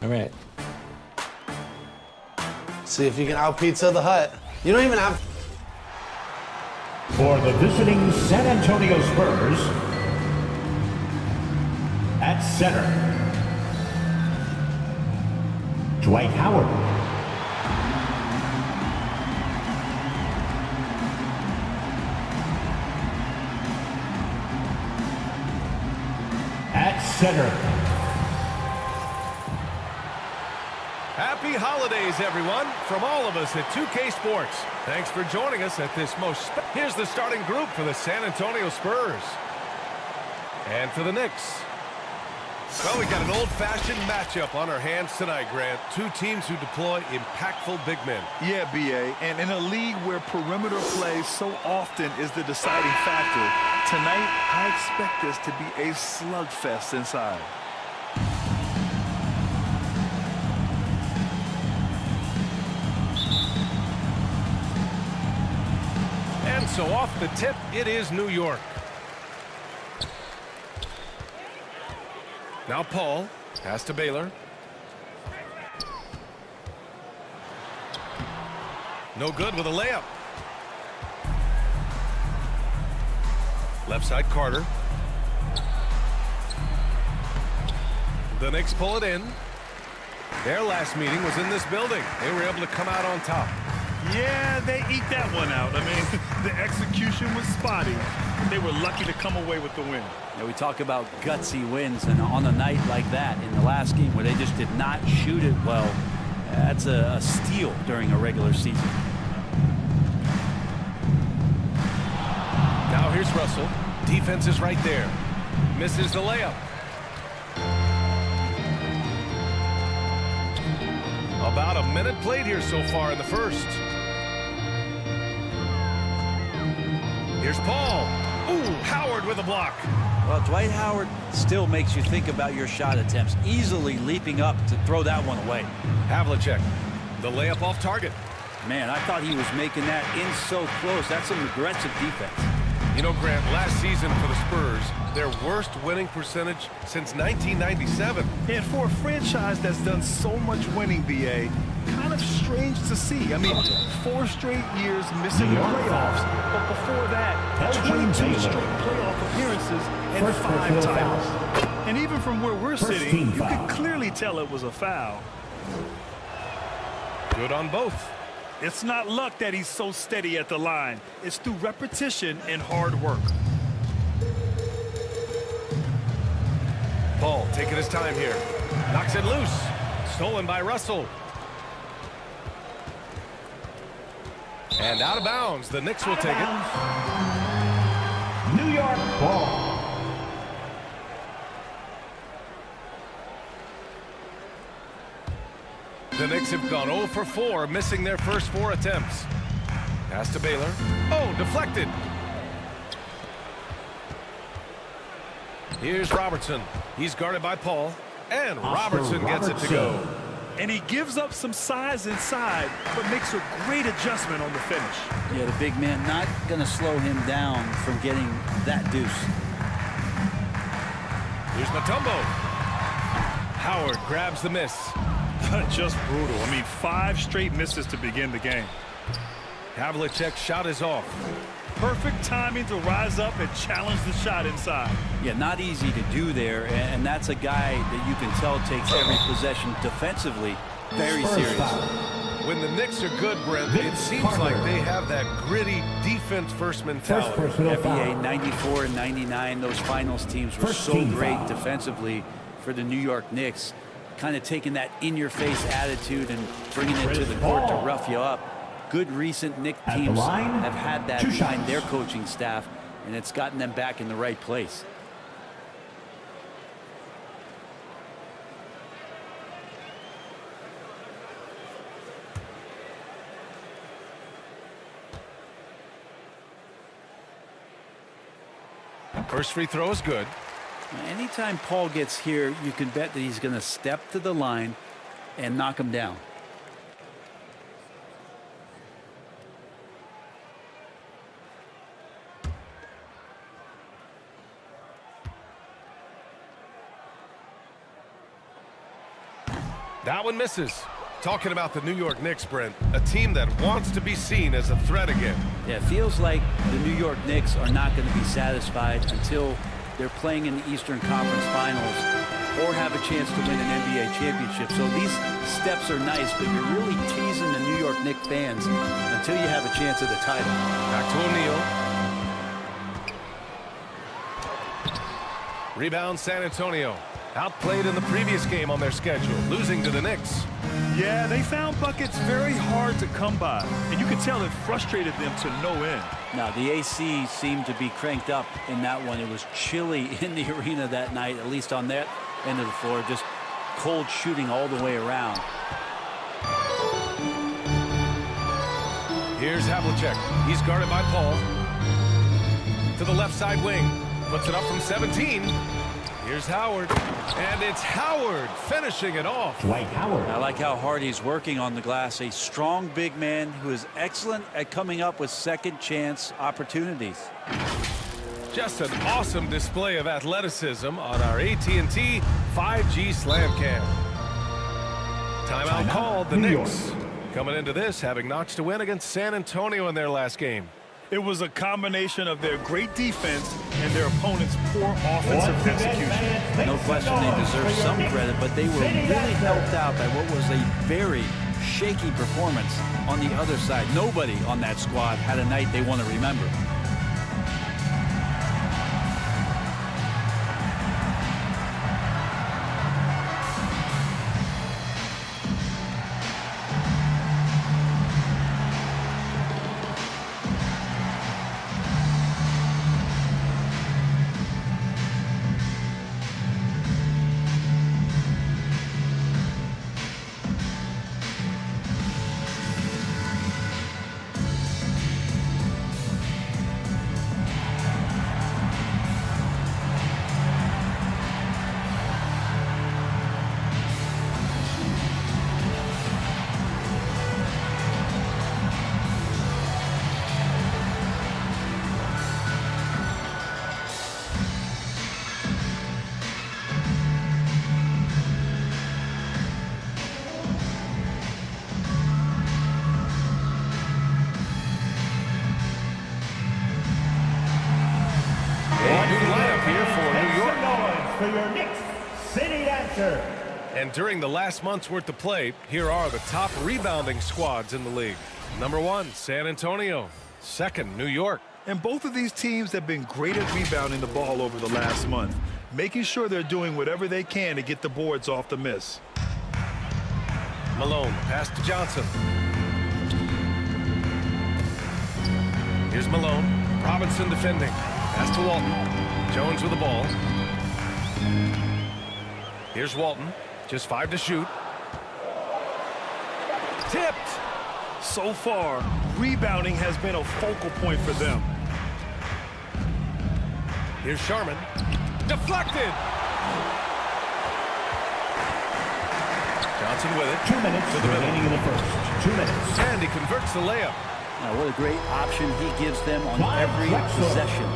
All right. See if you can out pizza the Hut. You don't even have. For the visiting San Antonio Spurs, at center, Dwight Howard. At center. Happy holidays, everyone, from all of us at 2K Sports. Thanks for joining us at this Here's the starting group for the San Antonio Spurs. And for the Knicks. Well, we got an old-fashioned matchup on our hands tonight, Grant. Two teams who deploy impactful big men. Yeah, B.A., and in a league where perimeter play so often is the deciding factor, tonight I expect this to be a slugfest inside. And so off the tip, it is New York. Now Paul, pass to Baylor. No good with a layup. Left side Carter. The Knicks pull it in. Their last meeting was in this building. They were able to come out on top. Yeah, they eat that one out. I mean, the execution was spotty. They were lucky to come away with the win. Yeah, we talk about gutsy wins, and on a night like that in the last game where they just did not shoot it well, that's a steal during a regular season. Now here's Russell. Defense is right there. Misses the layup. About a minute played here so far in the first. Here's Paul. Ooh, Howard with a block. Well, Dwight Howard still makes you think about your shot attempts, easily leaping up to throw that one away. Havlicek, the layup off target. Man, I thought he was making that in so close. That's some aggressive defense. You know, Grant, last season for the Spurs, their worst winning percentage since 1997. And for a franchise that's done so much winning, B.A., kind of strange to see. I mean, 4 straight years missing the playoffs, but before that, 22 straight playoff appearances and 5 titles. And even from where we're sitting, you could clearly tell it was a foul. Good on both. It's not luck that he's so steady at the line. It's through repetition and hard work. Paul taking his time here. Knocks it loose. Stolen by Russell. And out of bounds. The Knicks will take it. New York ball. The Knicks have gone 0 for 4, missing their first 4 attempts. Pass to Baylor. Oh, deflected. Here's Robertson. He's guarded by Paul. And Robertson gets it to go. And he gives up some size inside, but makes a great adjustment on the finish. Yeah, the big man not going to slow him down from getting that deuce. Here's Mutombo. Howard grabs the miss. Just brutal. I mean, 5 straight misses to begin the game. Havlicek's shot is off. Perfect timing to rise up and challenge the shot inside. Yeah, not easy to do there, and that's a guy that you can tell takes every possession defensively very serious. When the Knicks are good, Brent, it seems like they have that gritty defense-first mentality. NBA 94 and 99, those finals teams were so great defensively for the New York Knicks, kind of taking that in-your-face attitude and bringing it to the court to rough you up. Good recent Knicks teams have had that behind their coaching staff, and it's gotten them back in the right place. First free throw is good. Anytime Paul gets here, you can bet that he's going to step to the line and knock him down. That one misses. Talking about the New York Knicks, Brent, a team that wants to be seen as a threat again. Yeah, it feels like the New York Knicks are not going to be satisfied until they're playing in the Eastern Conference Finals or have a chance to win an NBA championship. So these steps are nice, but you're really teasing the New York Knicks fans until you have a chance at the title. Back to O'Neal. Rebound San Antonio. Outplayed in the previous game on their schedule, losing to the Knicks. Yeah, they found buckets very hard to come by, and you could tell it frustrated them to no end. Now, the AC seemed to be cranked up in that one. It was chilly in the arena that night, at least on that end of the floor. Just cold shooting all the way around. Here's Havlicek. He's guarded by Paul. To the left side wing. Puts it up from 17. Here's Howard. And it's Howard finishing it off. Dwight Howard. I like how hard he's working on the glass. A strong big man who is excellent at coming up with second chance opportunities. Just an awesome display of athleticism on our AT&T 5G Slam Cam. Timeout called. The Knicks coming into this having notched a win against San Antonio in their last game. It was a combination of their great defense and their opponent's poor offensive execution. No question they deserve some credit, but they were really helped out by what was a very shaky performance on the other side. Nobody on that squad had a night they want to remember. For your Knicks City Dancer. And during the last month's worth of play, here are the top rebounding squads in the league. Number 1, San Antonio. 2nd, New York. And both of these teams have been great at rebounding the ball over the last month, making sure they're doing whatever they can to get the boards off the miss. Malone, pass to Johnson. Here's Malone. Robinson defending. Pass to Walton. Jones with the ball. Here's Walton. Just 5 to shoot. Tipped. So far, rebounding has been a focal point for them. Here's Sharman. Deflected. Johnson with it. 2 minutes remaining in the first. 2 minutes. And he converts the layup. Now, what a great option he gives them on every possession.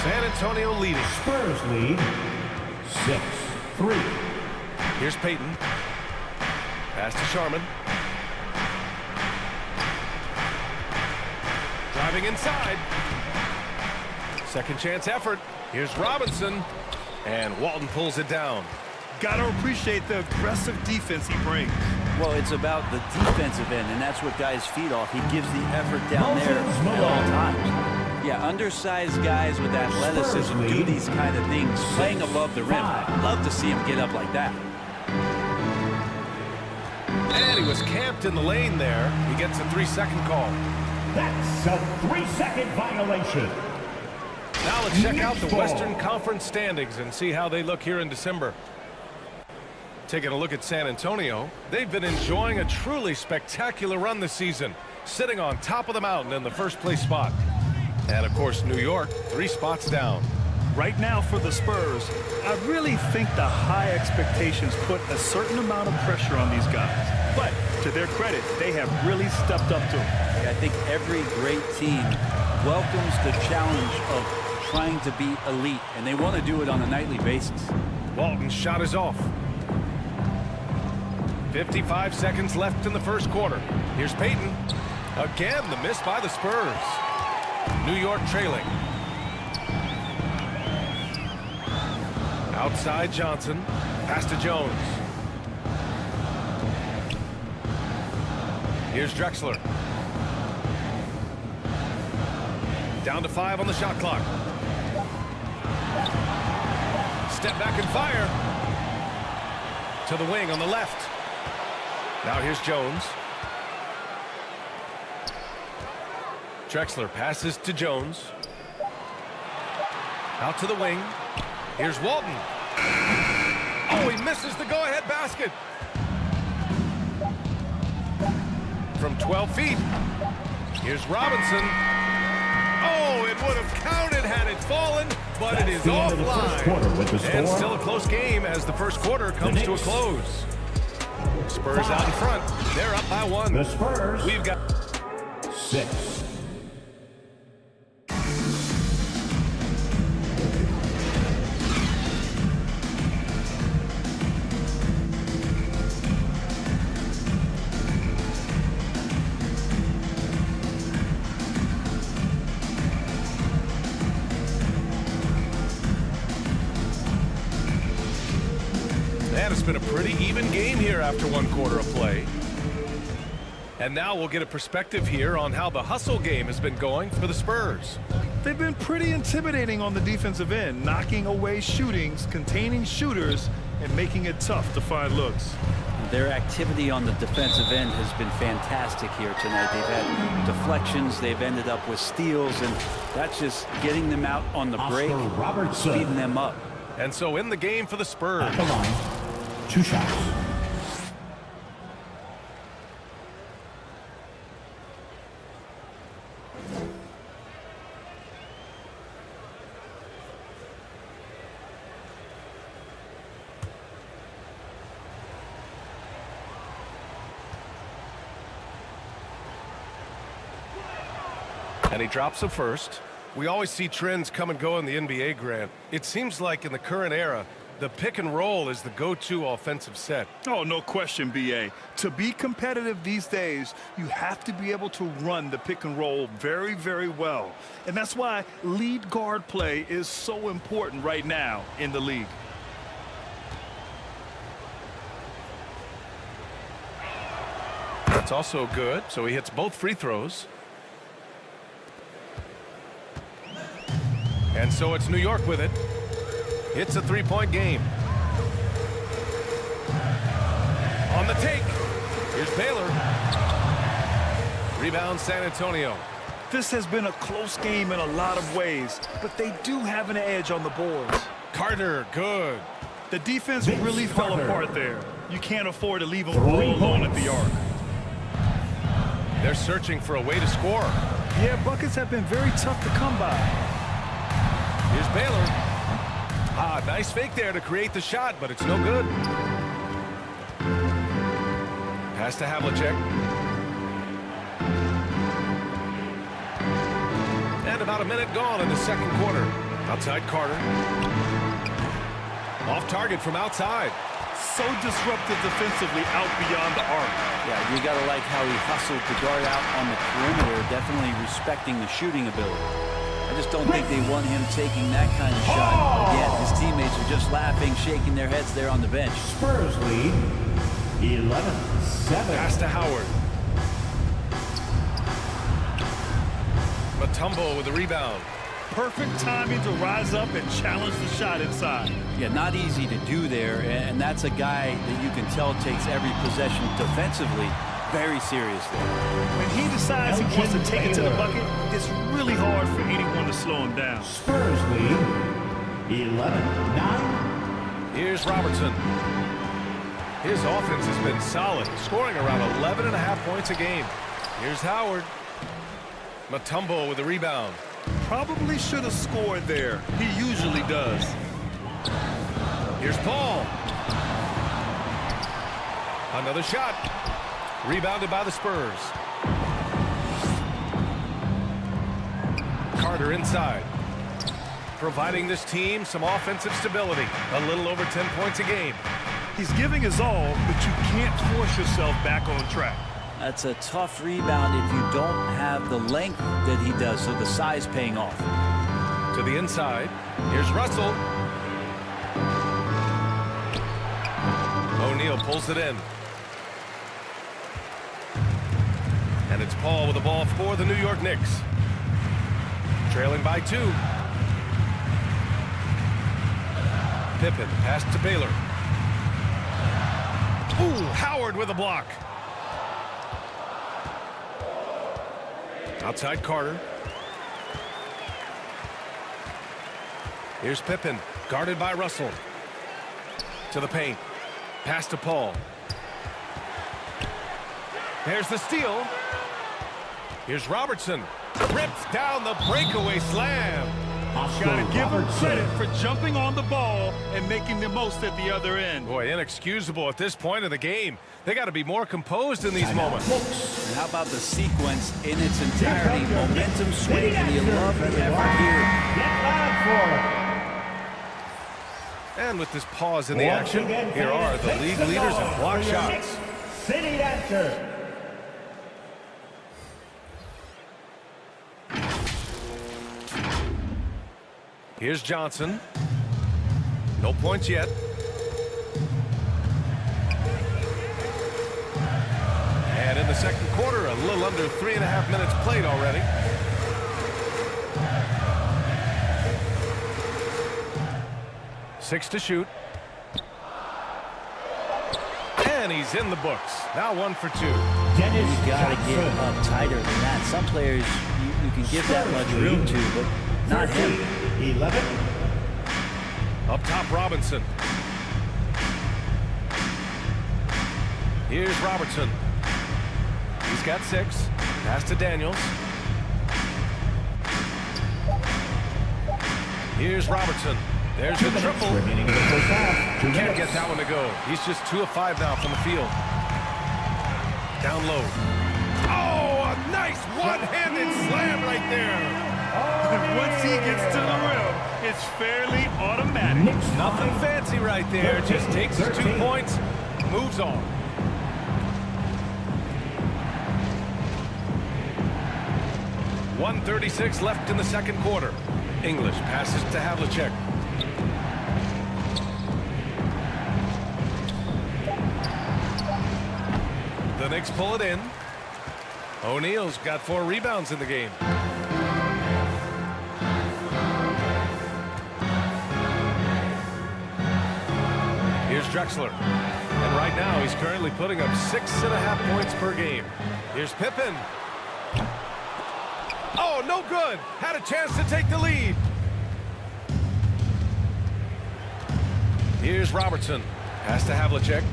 San Antonio leading. Spurs lead 6-3. Here's Payton. Pass to Sharman. Driving inside. Second chance effort. Here's Robinson. And Walton pulls it down. Gotta appreciate the aggressive defense he brings. Well, it's about the defensive end, and that's what guys feed off. He gives the effort down there at all times. Yeah, undersized guys with athleticism do these kind of things, playing above the rim. Love to see him get up like that. And he was camped in the lane there. He gets a 3-second call. That's a 3-second violation. Now let's check out the Western Conference standings and see how they look here in December. Taking a look at San Antonio, they've been enjoying a truly spectacular run this season, sitting on top of the mountain in the first place spot. And of course, New York, 3 spots down. Right now for the Spurs, I really think the high expectations put a certain amount of pressure on these guys. But to their credit, they have really stepped up to it. I think every great team welcomes the challenge of trying to be elite, and they want to do it on a nightly basis. Walton's shot is off. 55 seconds left in the first quarter. Here's Peyton. Again, the miss by the Spurs. New York trailing. Outside Johnson. Pass to Jones. Here's Drexler. Down to 5 on the shot clock. Step back and fire. To the wing on the left. Now here's Jones. Drexler passes to Jones. Out to the wing. Here's Walton. Oh, he misses the go-ahead basket. From 12 feet. Here's Robinson. Oh, it would have counted had it fallen, but it is offline. And still a close game as the first quarter comes to a close. Spurs out in front. They're up by 1. The Spurs. We've got 6. And it's been a pretty even game here after 1 quarter of play. And now we'll get a perspective here on how the hustle game has been going for the Spurs. They've been pretty intimidating on the defensive end, knocking away shootings, containing shooters, and making it tough to find looks. Their activity on the defensive end has been fantastic here tonight. They've had deflections, they've ended up with steals, and that's just getting them out on the break, speeding them up. And so in the game for the Spurs. At the line, 2 shots. And he drops a first. We always see trends come and go in the NBA, Grant. It seems like in the current era, the pick and roll is the go-to offensive set. Oh, no question, B.A. To be competitive these days, you have to be able to run the pick and roll very, very well. And that's why lead guard play is so important right now in the league. That's also good, so he hits both free throws. And so it's New York with it. It's a 3-point game. On the take. Here's Baylor. Rebound San Antonio. This has been a close game in a lot of ways, but they do have an edge on the boards. Carter, good. The defense really fell apart there. You can't afford to leave them all alone at the arc. They're searching for a way to score. Yeah, buckets have been very tough to come by. Here's Baylor. Ah, nice fake there to create the shot, but it's no good. Pass to Havlicek. And about a minute gone in the second quarter. Outside Carter. Off target from outside. So disruptive defensively out beyond the arc. Yeah, you got to like how he hustled to guard out on the perimeter, definitely respecting the shooting ability. I just don't think they want him taking that kind of shot. Again, his teammates are just laughing, shaking their heads there on the bench. Spurs lead 11-7. Pass to Howard. Mutombo with the rebound. Perfect timing to rise up and challenge the shot inside. Yeah, not easy to do there, and that's a guy that you can tell takes every possession defensively very seriously. When he decides he wants to take it to the bucket, it's really hard for anyone to slow him down. Spurs lead 11-9. Here's Robertson. His offense has been solid, scoring around 11.5 points a game. Here's Howard. Mutombo with the rebound. Probably should have scored there. He usually does. Here's Paul. Another shot. Rebounded by the Spurs. Carter inside. Providing this team some offensive stability. A little over 10 points a game. He's giving his all, but you can't force yourself back on track. That's a tough rebound if you don't have the length that he does, so the size paying off. To the inside. Here's Russell. O'Neal pulls it in. And it's Paul with the ball for the New York Knicks. Trailing by 2. Pippen pass to Baylor. Ooh, Howard with a block. Outside Carter. Here's Pippen, guarded by Russell. To the paint. Pass to Paul. There's the steal. Here's Robertson. Rips down the breakaway slam. Got to give him credit for jumping on the ball and making the most at the other end. Boy, inexcusable at this point of the game. They got to be more composed in these moments. And how about the sequence in its entirety? Momentum swing, and you love the effort here. And with this pause in the action, here are the league leaders in block shots. City Dancer. Here's Johnson. No points yet. And in the second quarter, a little under 3.5 minutes played already. Six to shoot. And he's in the books. Now 1 for 2. You got to get up tighter than that. Some players you can give that much room to, but not him. 11. Up top, Robinson. Here's Robertson. He's got 6. Pass to Daniels. Here's Robertson. There's the triple. Can't get that one to go. He's just 2 of 5 now from the field. Down low. Oh, a nice one-handed slam right there. Once he gets to the rim, it's fairly automatic. Nothing fancy right there. Just takes his 2 points, moves on. .136 left in the second quarter. English passes to Havlicek. The Knicks pull it in. O'Neal's got 4 rebounds in the game. Here's Drexler. And right now he's currently putting up 6.5 points per game. Here's Pippen. Oh, no good. Had a chance to take the lead. Here's Robertson. Pass to Havlicek.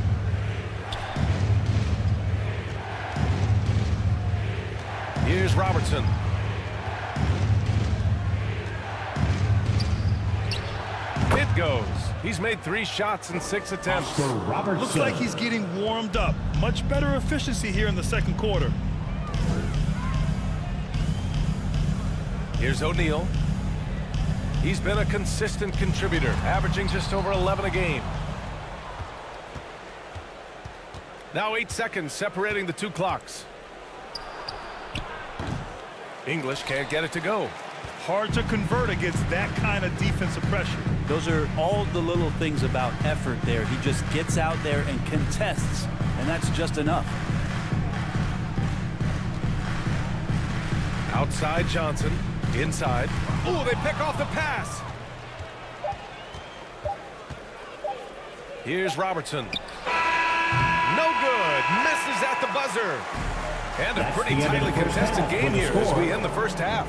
Here's Robertson. It goes. He's made 3 shots in 6 attempts. Looks like he's getting warmed up. Much better efficiency here in the second quarter. Here's O'Neal. He's been a consistent contributor, averaging just over 11 a game. Now 8 seconds separating the 2 clocks. English can't get it to go. Hard to convert against that kind of defensive pressure. Those are all the little things about effort there. He just gets out there and contests, and that's just enough. Outside Johnson. Inside. Oh, they pick off the pass. Here's Robertson. No good. Misses at the buzzer. And a pretty tightly contested game here as we end the first half.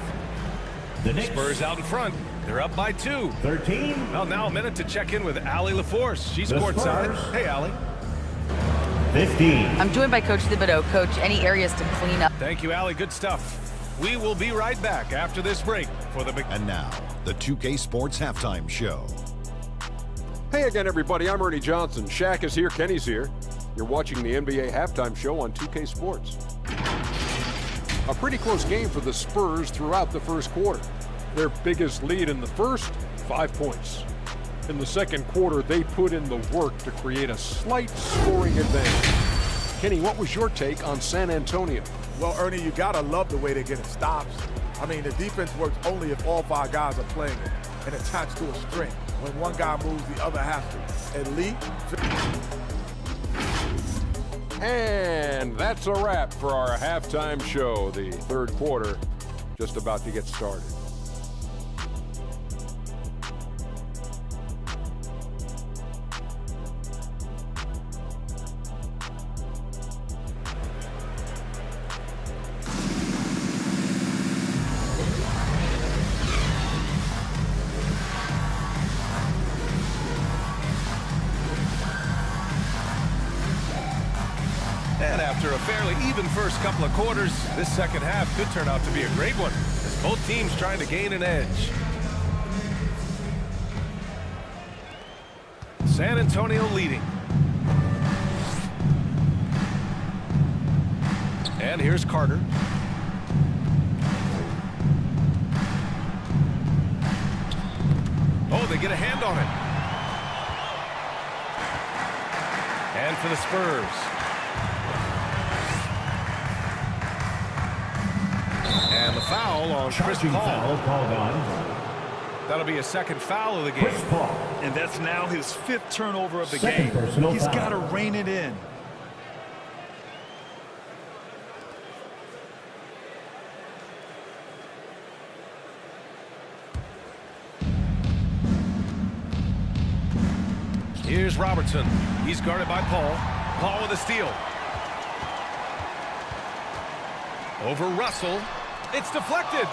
The Spurs out in front. They're up by 2. 13. Well, now a minute to check in with Allie LaForce. She's courtside. Hey, Allie. 15. I'm joined by Coach Thibodeau. Coach, any areas to clean up? Thank you, Allie. Good stuff. We will be right back after this break for the big. And now, the 2K Sports Halftime Show. Hey again, everybody. I'm Ernie Johnson. Shaq is here. Kenny's here. You're watching the NBA Halftime Show on 2K Sports. A pretty close game for the Spurs throughout the first quarter. Their biggest lead in the first, 5 points. In the second quarter, they put in the work to create a slight scoring advantage. Kenny, what was your take on San Antonio? Well, Ernie, you gotta love the way they're getting stops. I mean, the defense works only if all 5 guys are playing it and attached to a string. When one guy moves, the other has to. Elite. And that's a wrap for our halftime show. The third quarter just about to get started. And after a fairly even first couple of quarters, this second half could turn out to be a great one, as both teams trying to gain an edge. San Antonio leading. And here's Carter. Oh, they get a hand on it. And for the Spurs. And the foul on Chris Paul. Foul called on. That'll be a second foul of the game. Chris Paul. And that's now his 5th turnover of the Second game. personal He's foul. got to rein it in. Here's Robertson. He's guarded by Paul. Paul with a steal. Over Russell. It's deflected.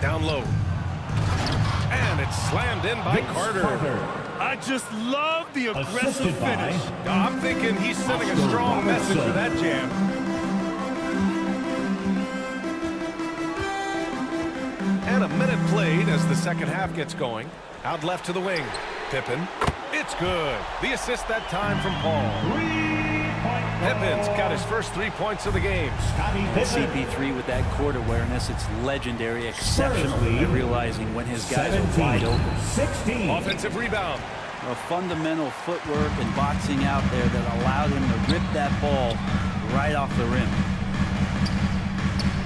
Down low. And it's slammed in by Carter. I just love the aggressive Assisted by finish. I'm thinking he's sending a strong message with that jam. And a minute played as the second half gets going. Out left to the wing. Pippen. It's good. The assist that time from Paul. Pippen's got his first 3 points of the game. CP3 with that court awareness, it's legendary, exceptional at realizing when his guys are wide open. 16. Offensive rebound. A fundamental footwork and boxing out there that allowed him to rip that ball right off the rim.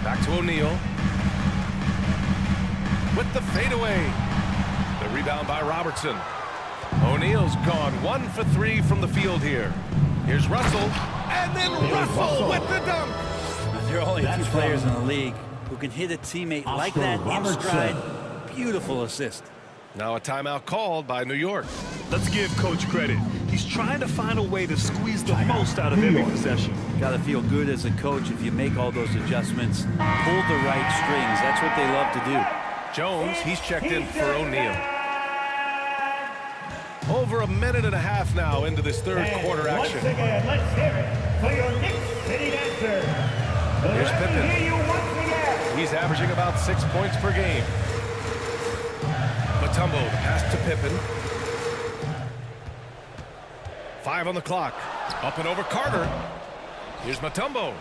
Back to O'Neal. With the fadeaway. The rebound by Robertson. O'Neal's gone 1 for 3 from the field here. Here's Russell. And then Russell with the dunk. There are only 2 players in the league who can hit a teammate like that in stride. Beautiful assist. Now a timeout called by New York. Let's give Coach credit. He's trying to find a way to squeeze the most out of every possession. Got to feel good as a coach if you make all those adjustments. Pull the right strings. That's what they love to do. Jones, he's checked in for O'Neal. Over a minute and a half now into this third quarter action. Once again, let's hear it for your Knicks City Dancer. Here's Let me Pippen. hear you once again. He's averaging about 6 points per game. Mutombo, the pass to Pippen. 5 on the clock. Up and over Carter. Here's Mutombo.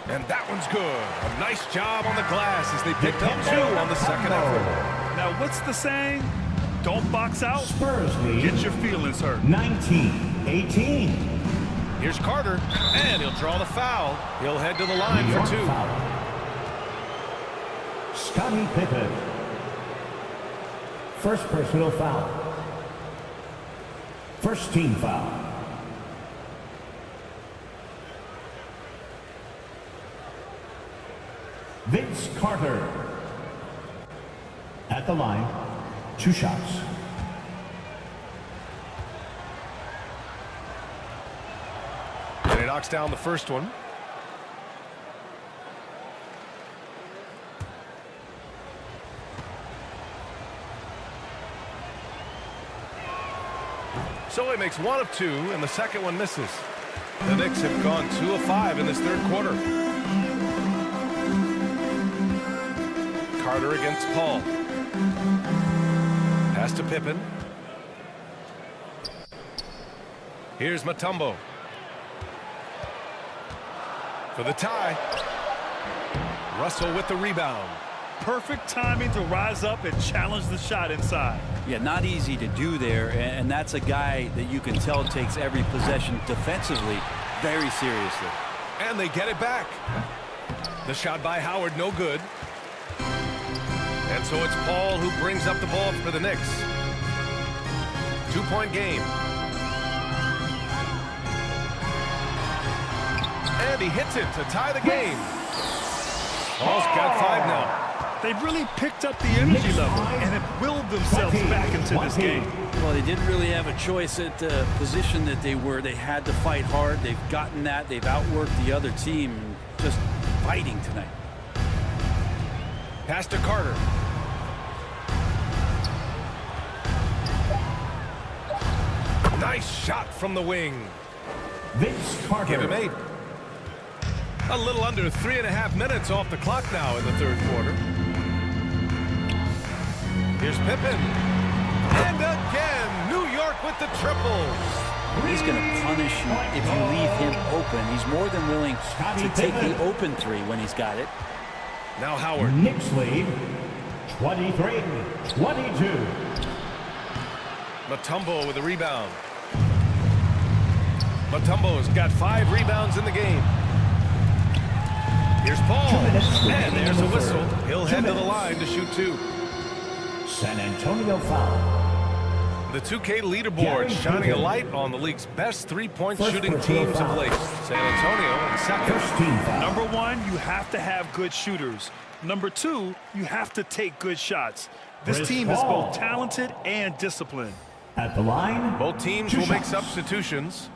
And that one's good. A nice job on the glass as they picked up 2 on the second effort. Now, what's the saying? Don't box out. Spurs lead. Get your feelings hurt. 19-18. Here's Carter, and he'll draw the foul. He'll head to the line for 2. Foul. Scottie Pippen. First personal foul. First team foul. Vince Carter. At the line, 2 shots. And he knocks down the first one. So he makes 1 of 2, and the second one misses. The Knicks have gone 2 of 5 in this third quarter. Carter against Paul. Pass to Pippen. Here's Mutombo. For the tie. Russell with the rebound. Perfect timing to rise up and challenge the shot inside. Yeah, not easy to do there, and that's a guy that you can tell takes every possession defensively very seriously. And they get it back. The shot by Howard, no good. And so it's Paul who brings up the ball for the Knicks. 2-point game. And he hits it to tie the game. Paul's got 5 now. They've really picked up the energy level and have willed themselves back into this game. Well, they didn't really have a choice at the position that they were. They had to fight hard. They've gotten that. They've outworked the other team. Just fighting tonight. Pass to Carter. Nice shot from the wing. Vince Carter. Give him 8. A little under 3.5 minutes off the clock now in the third quarter. Here's Pippen. And again, New York with the triple. He's going to punish you if you leave him open. He's more than willing to take the open 3 when he's got it. Now Howard. Knicks lead 23-22. Mutombo with a rebound. Mutombo's got 5 rebounds in the game. Here's Paul. And there's a whistle. He'll head to the line to shoot 2. San Antonio foul. The 2K leaderboard shining a light on the league's best 3-point shooting teams of late. San Antonio in second. Number 1, you have to have good shooters. Number 2, you have to take good shots. This team is both talented and disciplined. At the line, both teams will make substitutions.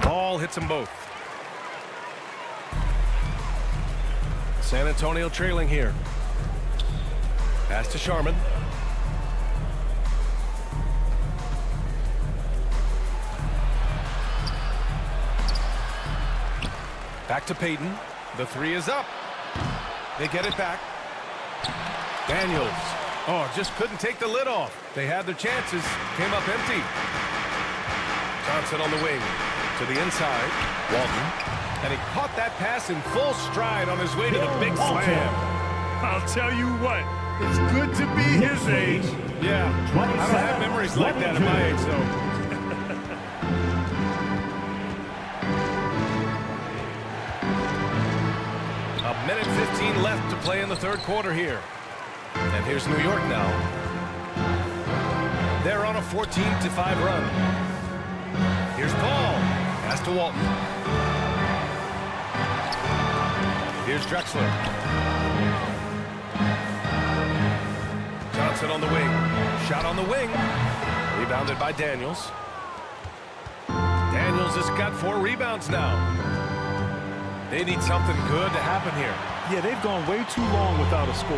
Ball hits them both. San Antonio trailing here. Pass to Sharman. Back to Payton. The 3 is up. They get it back. Daniels. Oh, just couldn't take the lid off. They had their chances. Came up empty. Johnson on the wing. To the inside. Walton. And he caught that pass in full stride on his way to the big slam. I'll tell you what, it's good to be his age. Yeah, I don't have memories like that at my age, though. A minute 15 left to play in the third quarter here. And here's New York now. They're on a 14-5 run. Here's Paul. Pass to Walton. Here's Drexler. Johnson on the wing. Shot on the wing. Rebounded by Daniels. Daniels has got 4 rebounds now. They need something good to happen here. Yeah, they've gone way too long without a score.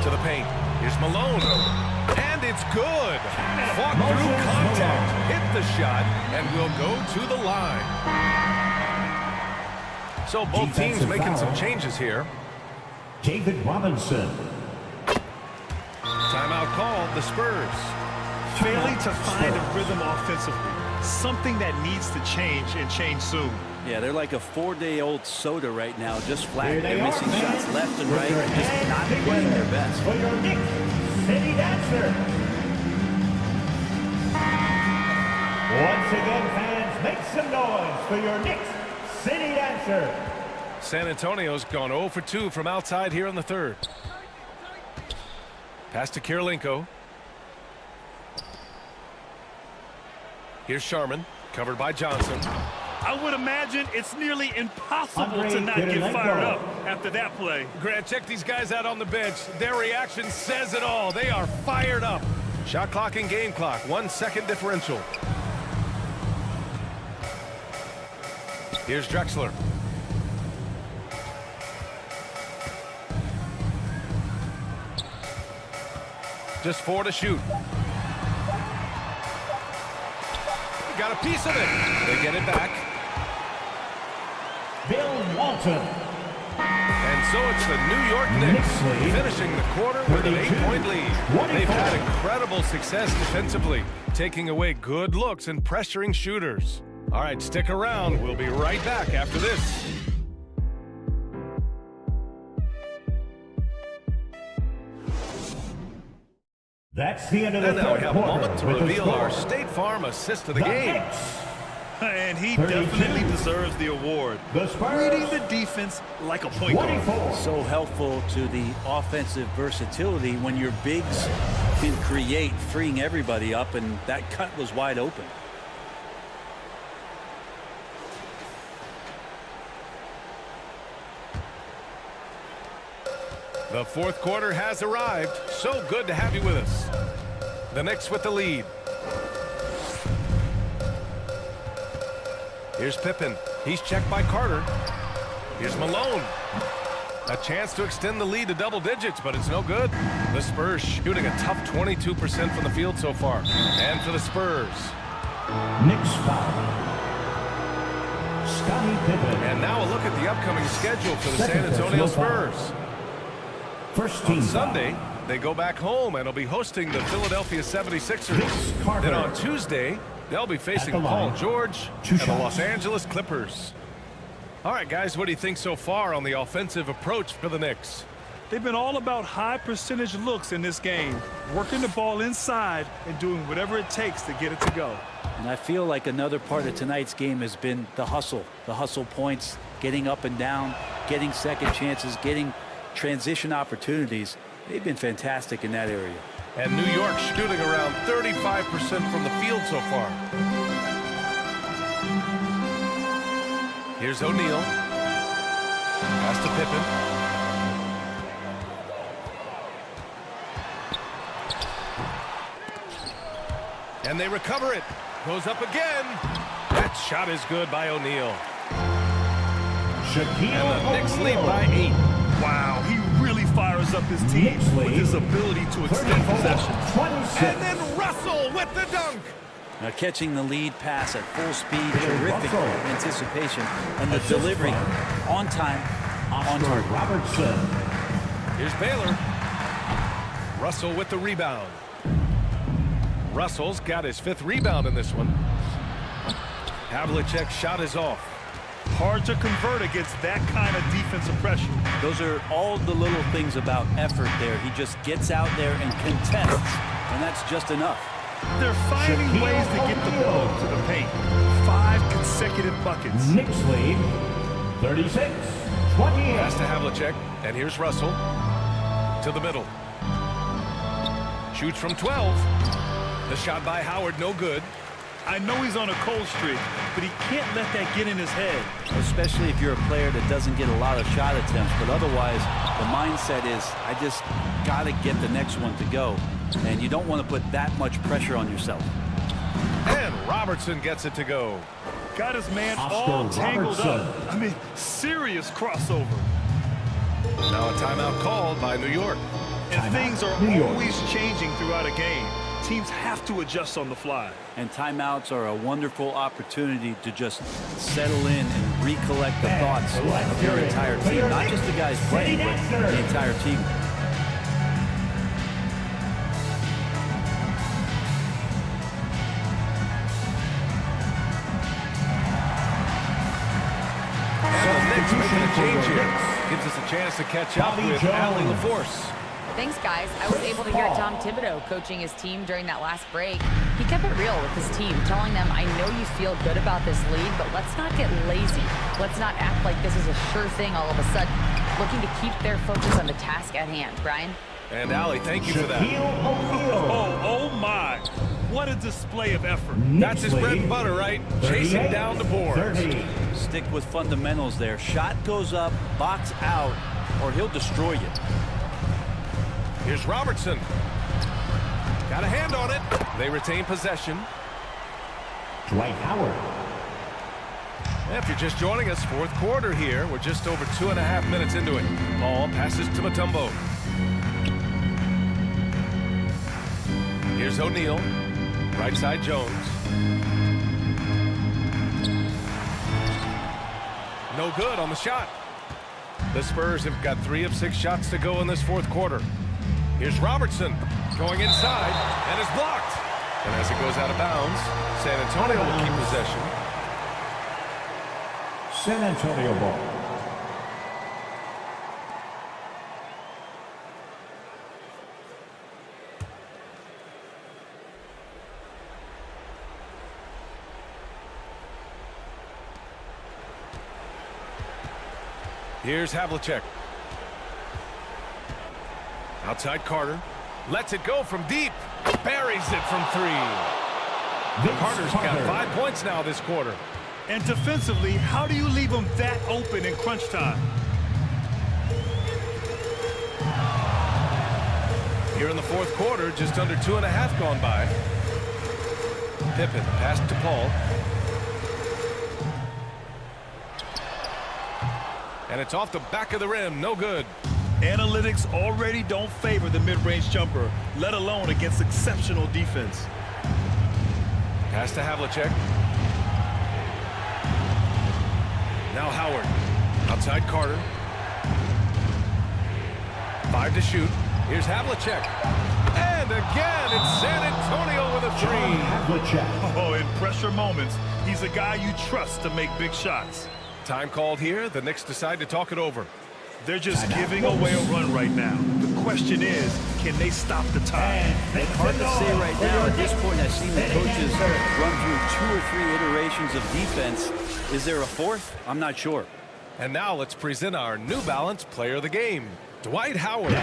To the paint. Here's Malone. And it's good. Fought through contact. Hit the shot and will go to the line. So both teams making some changes here. David Robinson. Timeout called, the Spurs. Failing to find a rhythm offensively. Something that needs to change and change soon. Yeah, they're like a 4-day-old soda right now, just flat. They're missing shots left and right, just not playing their best. For your Knicks City Dancer. Once again, fans, make some noise for your Knicks City Dancer. San Antonio's gone 0 for 2 from outside here in the third. Pass to Kirilenko. Here's Sharman, covered by Johnson. I would imagine it's nearly impossible to not get fired up after that play. Grant, check these guys out on the bench. Their reaction says it all. They are fired up. Shot clock and game clock, 1 second differential. Here's Drexler. Just 4 to shoot. Got a piece of it. They get it back. Bill Walton. And so it's the New York Knicks finishing the quarter with an 8-point lead. They've had incredible success defensively. taking away good looks and pressuring shooters. All right, stick around. We'll be right back after this. That's the end of the And now we third have a quarter moment to with the reveal score. our State Farm assist of the game. Knicks. And he 32. definitely deserves the award. The Spurs. Reading the defense like a point guard. 24. So helpful to the offensive versatility when your bigs can create, freeing everybody up, and that cut was wide open. The fourth quarter has arrived. So good to have you with us. The Knicks with the lead. Here's Pippen. He's checked by Carter. Here's Malone. A chance to extend the lead to double digits, but it's no good. The Spurs shooting a tough 22% from the field so far. And for the Spurs. Knicks foul. Scottie Pippen. And now a look at the upcoming schedule for the San Second Antonio personal foul. Spurs. First team On foul. Sunday, they go back home and will be hosting the Philadelphia 76ers. Vince Carter. Then on Tuesday, they'll be facing the Paul line. George Two and the shots. Los Angeles Clippers. All right, guys, what do you think so far on the offensive approach for the Knicks? They've been all about high percentage looks in this game, working the ball inside and doing whatever it takes to get it to go. And I feel like another part of tonight's game has been the hustle points, getting up and down, getting second chances, getting transition opportunities. They've been fantastic in that area. And New York shooting around 35% from the field so far. Here's O'Neal. Pass to Pippen. And they recover it. Goes up again. That shot is good by O'Neal. Shaquille And the Knicks lead O'Neal. by 8. Wow, he really fires up his team Knicks with lead. his ability to extend 34, possession. 26. And then Russell with the dunk. Now catching the lead pass at full speed, terrific Russell. anticipation, and the Assist delivery from on time, on Oscar target. Robertson. Here's Baylor. Russell with the rebound. Russell's got his 5th rebound in this one. Havlicek's shot is off. Hard to convert against that kind of defensive pressure. Those are all the little things about effort there. He just gets out there and contests, and that's just enough. They're finding Shaquille ways to get the ball O'Neal. to the paint. 5 consecutive buckets. Knicks lead 36-28. Pass to Havlicek, and here's Russell. To the middle. Shoots from 12. The shot by Howard, no good. I know he's on a cold streak, but he can't let that get in his head. Especially if you're a player that doesn't get a lot of shot attempts, but otherwise the mindset is I just got to get the next one to go, and you don't want to put that much pressure on yourself. And Robertson gets it to go. Got his man Oscar all tangled Robertson. up. I mean, serious crossover. Now a timeout called by New York. And Timeout, things are New York. always changing throughout a game. Teams have to adjust on the fly. And timeouts are a wonderful opportunity to just settle in and recollect the thoughts of your entire team. Not just the guys playing, but the entire team. And the Knicks making a change here. Gives us a chance to catch up Bobby with Jones. Allie LaForce. Thanks, guys. I was able to hear Tom Thibodeau coaching his team during that last break. He kept it real with his team, telling them, I know you feel good about this lead, but let's not get lazy. Let's not act like this is a sure thing all of a sudden. Looking to keep their focus on the task at hand. Brian? And Allie, thank you for that. Shaquille O'Neal. Oh my. What a display of effort. That's his bread and butter, right? Chasing down the boards. 30. Stick with fundamentals there. Shot goes up, box out, or he'll destroy you. Here's Robertson. Got a hand on it. They retain possession. Dwight Howard. If you're just joining us, fourth quarter here. We're just over 2.5 minutes into it. Ball passes to Mutombo. Here's O'Neal. Right side Jones. No good on the shot. The Spurs have got 3 of 6 shots to go in this fourth quarter. Here's Robertson going inside and is blocked. And as it goes out of bounds, San Antonio will keep possession. San Antonio ball. Here's Havlicek. Outside Carter. Lets it go from deep. Buries it from 3. Carter's got 5 points now this quarter. And defensively, how do you leave them that open in crunch time? Here in the fourth quarter, just under 2.5 gone by. Pippen passed to Paul. And it's off the back of the rim. No good. Analytics already don't favor the mid-range jumper, let alone against exceptional defense. Pass to Havlicek. Now Howard. Outside Carter. 5 to shoot. Here's Havlicek. And again, it's San Antonio with a 3. Oh, in pressure moments, he's a guy you trust to make big shots. Time called here. The Knicks decide to talk it over. They're just giving away a run right now. The question is, can they stop the time? Hard to say right now. At this point, I've seen the coaches run through 2 or 3 iterations of defense. Is there a fourth? I'm not sure. And now let's present our New Balance Player of the Game, Dwight Howard.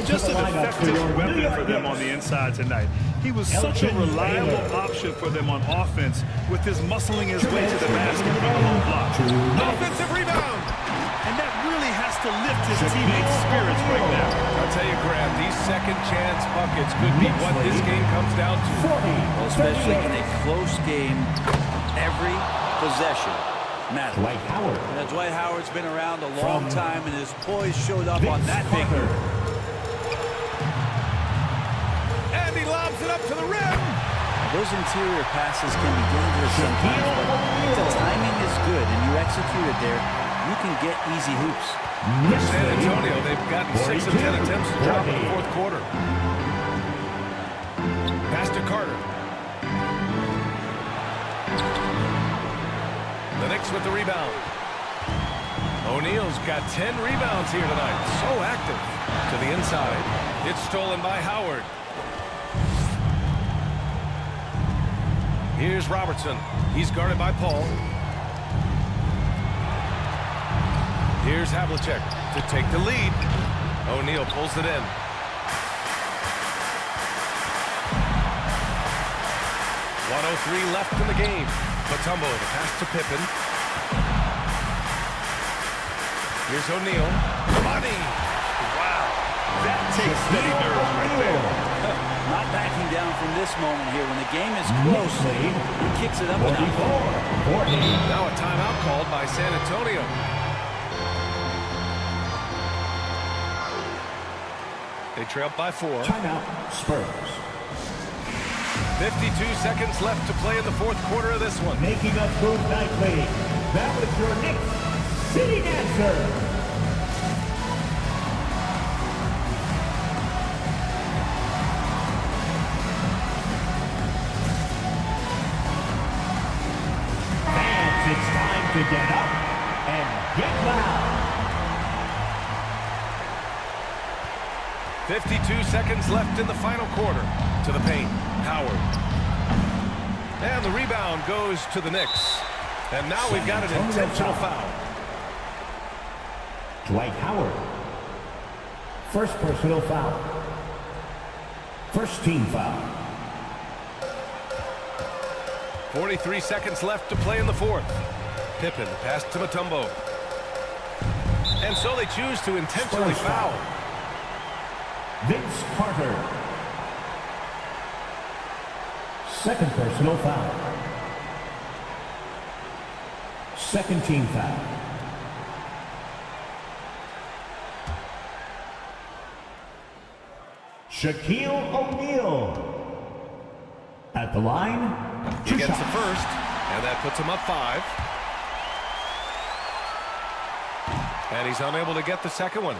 Just an effective weapon for them on the inside tonight. He was such a reliable option for them on offense with his muscling his way to the basket from the low block. Offensive rebound. And that really has to lift his teammates' spirits right now. I'll tell you, Graham, these second chance buckets could be what this game comes down to. Well, especially in a close game, every possession matters. Dwight Howard. Now, Dwight Howard's been around a long time, and his poise showed up on that victory. And he lobs it up to the rim. Those interior passes can be dangerous sometimes, but if the timing is good and you execute it there, you can get easy hoops. For San Antonio, they've gotten 6 of 10 attempts to drop in the fourth quarter. Pass to Carter. The Knicks with the rebound. O'Neal's got 10 rebounds here tonight. So active. To the inside. It's stolen by Howard. Here's Robertson. He's guarded by Paul. Here's Havlicek to take the lead. O'Neal pulls it in. .103 left in the game. Mutombo to pass to Pippen. Here's O'Neal. Money. Wow. That takes steady nerves right there. Not backing down from this moment here. When the game is close, he kicks it up and out. Now a timeout called by San Antonio. They trail by 4. Timeout, Spurs. 52 seconds left to play in the fourth quarter of this one. Making up Booth Nightly. That was your Knicks City Dancer. Fans, it's time to get up and get loud. 52 seconds left in the final quarter. To the paint, Howard. And the rebound goes to the Knicks. And now we've got an intentional foul. Dwight Howard. First personal foul. First team foul. 43 seconds left to play in the fourth. Pippen pass to Mutombo. And so they choose to intentionally foul. Vince Carter. Second personal foul. Second team foul. Shaquille O'Neal. At the line. He gets the first, and that puts him up 5. And he's unable to get the second one.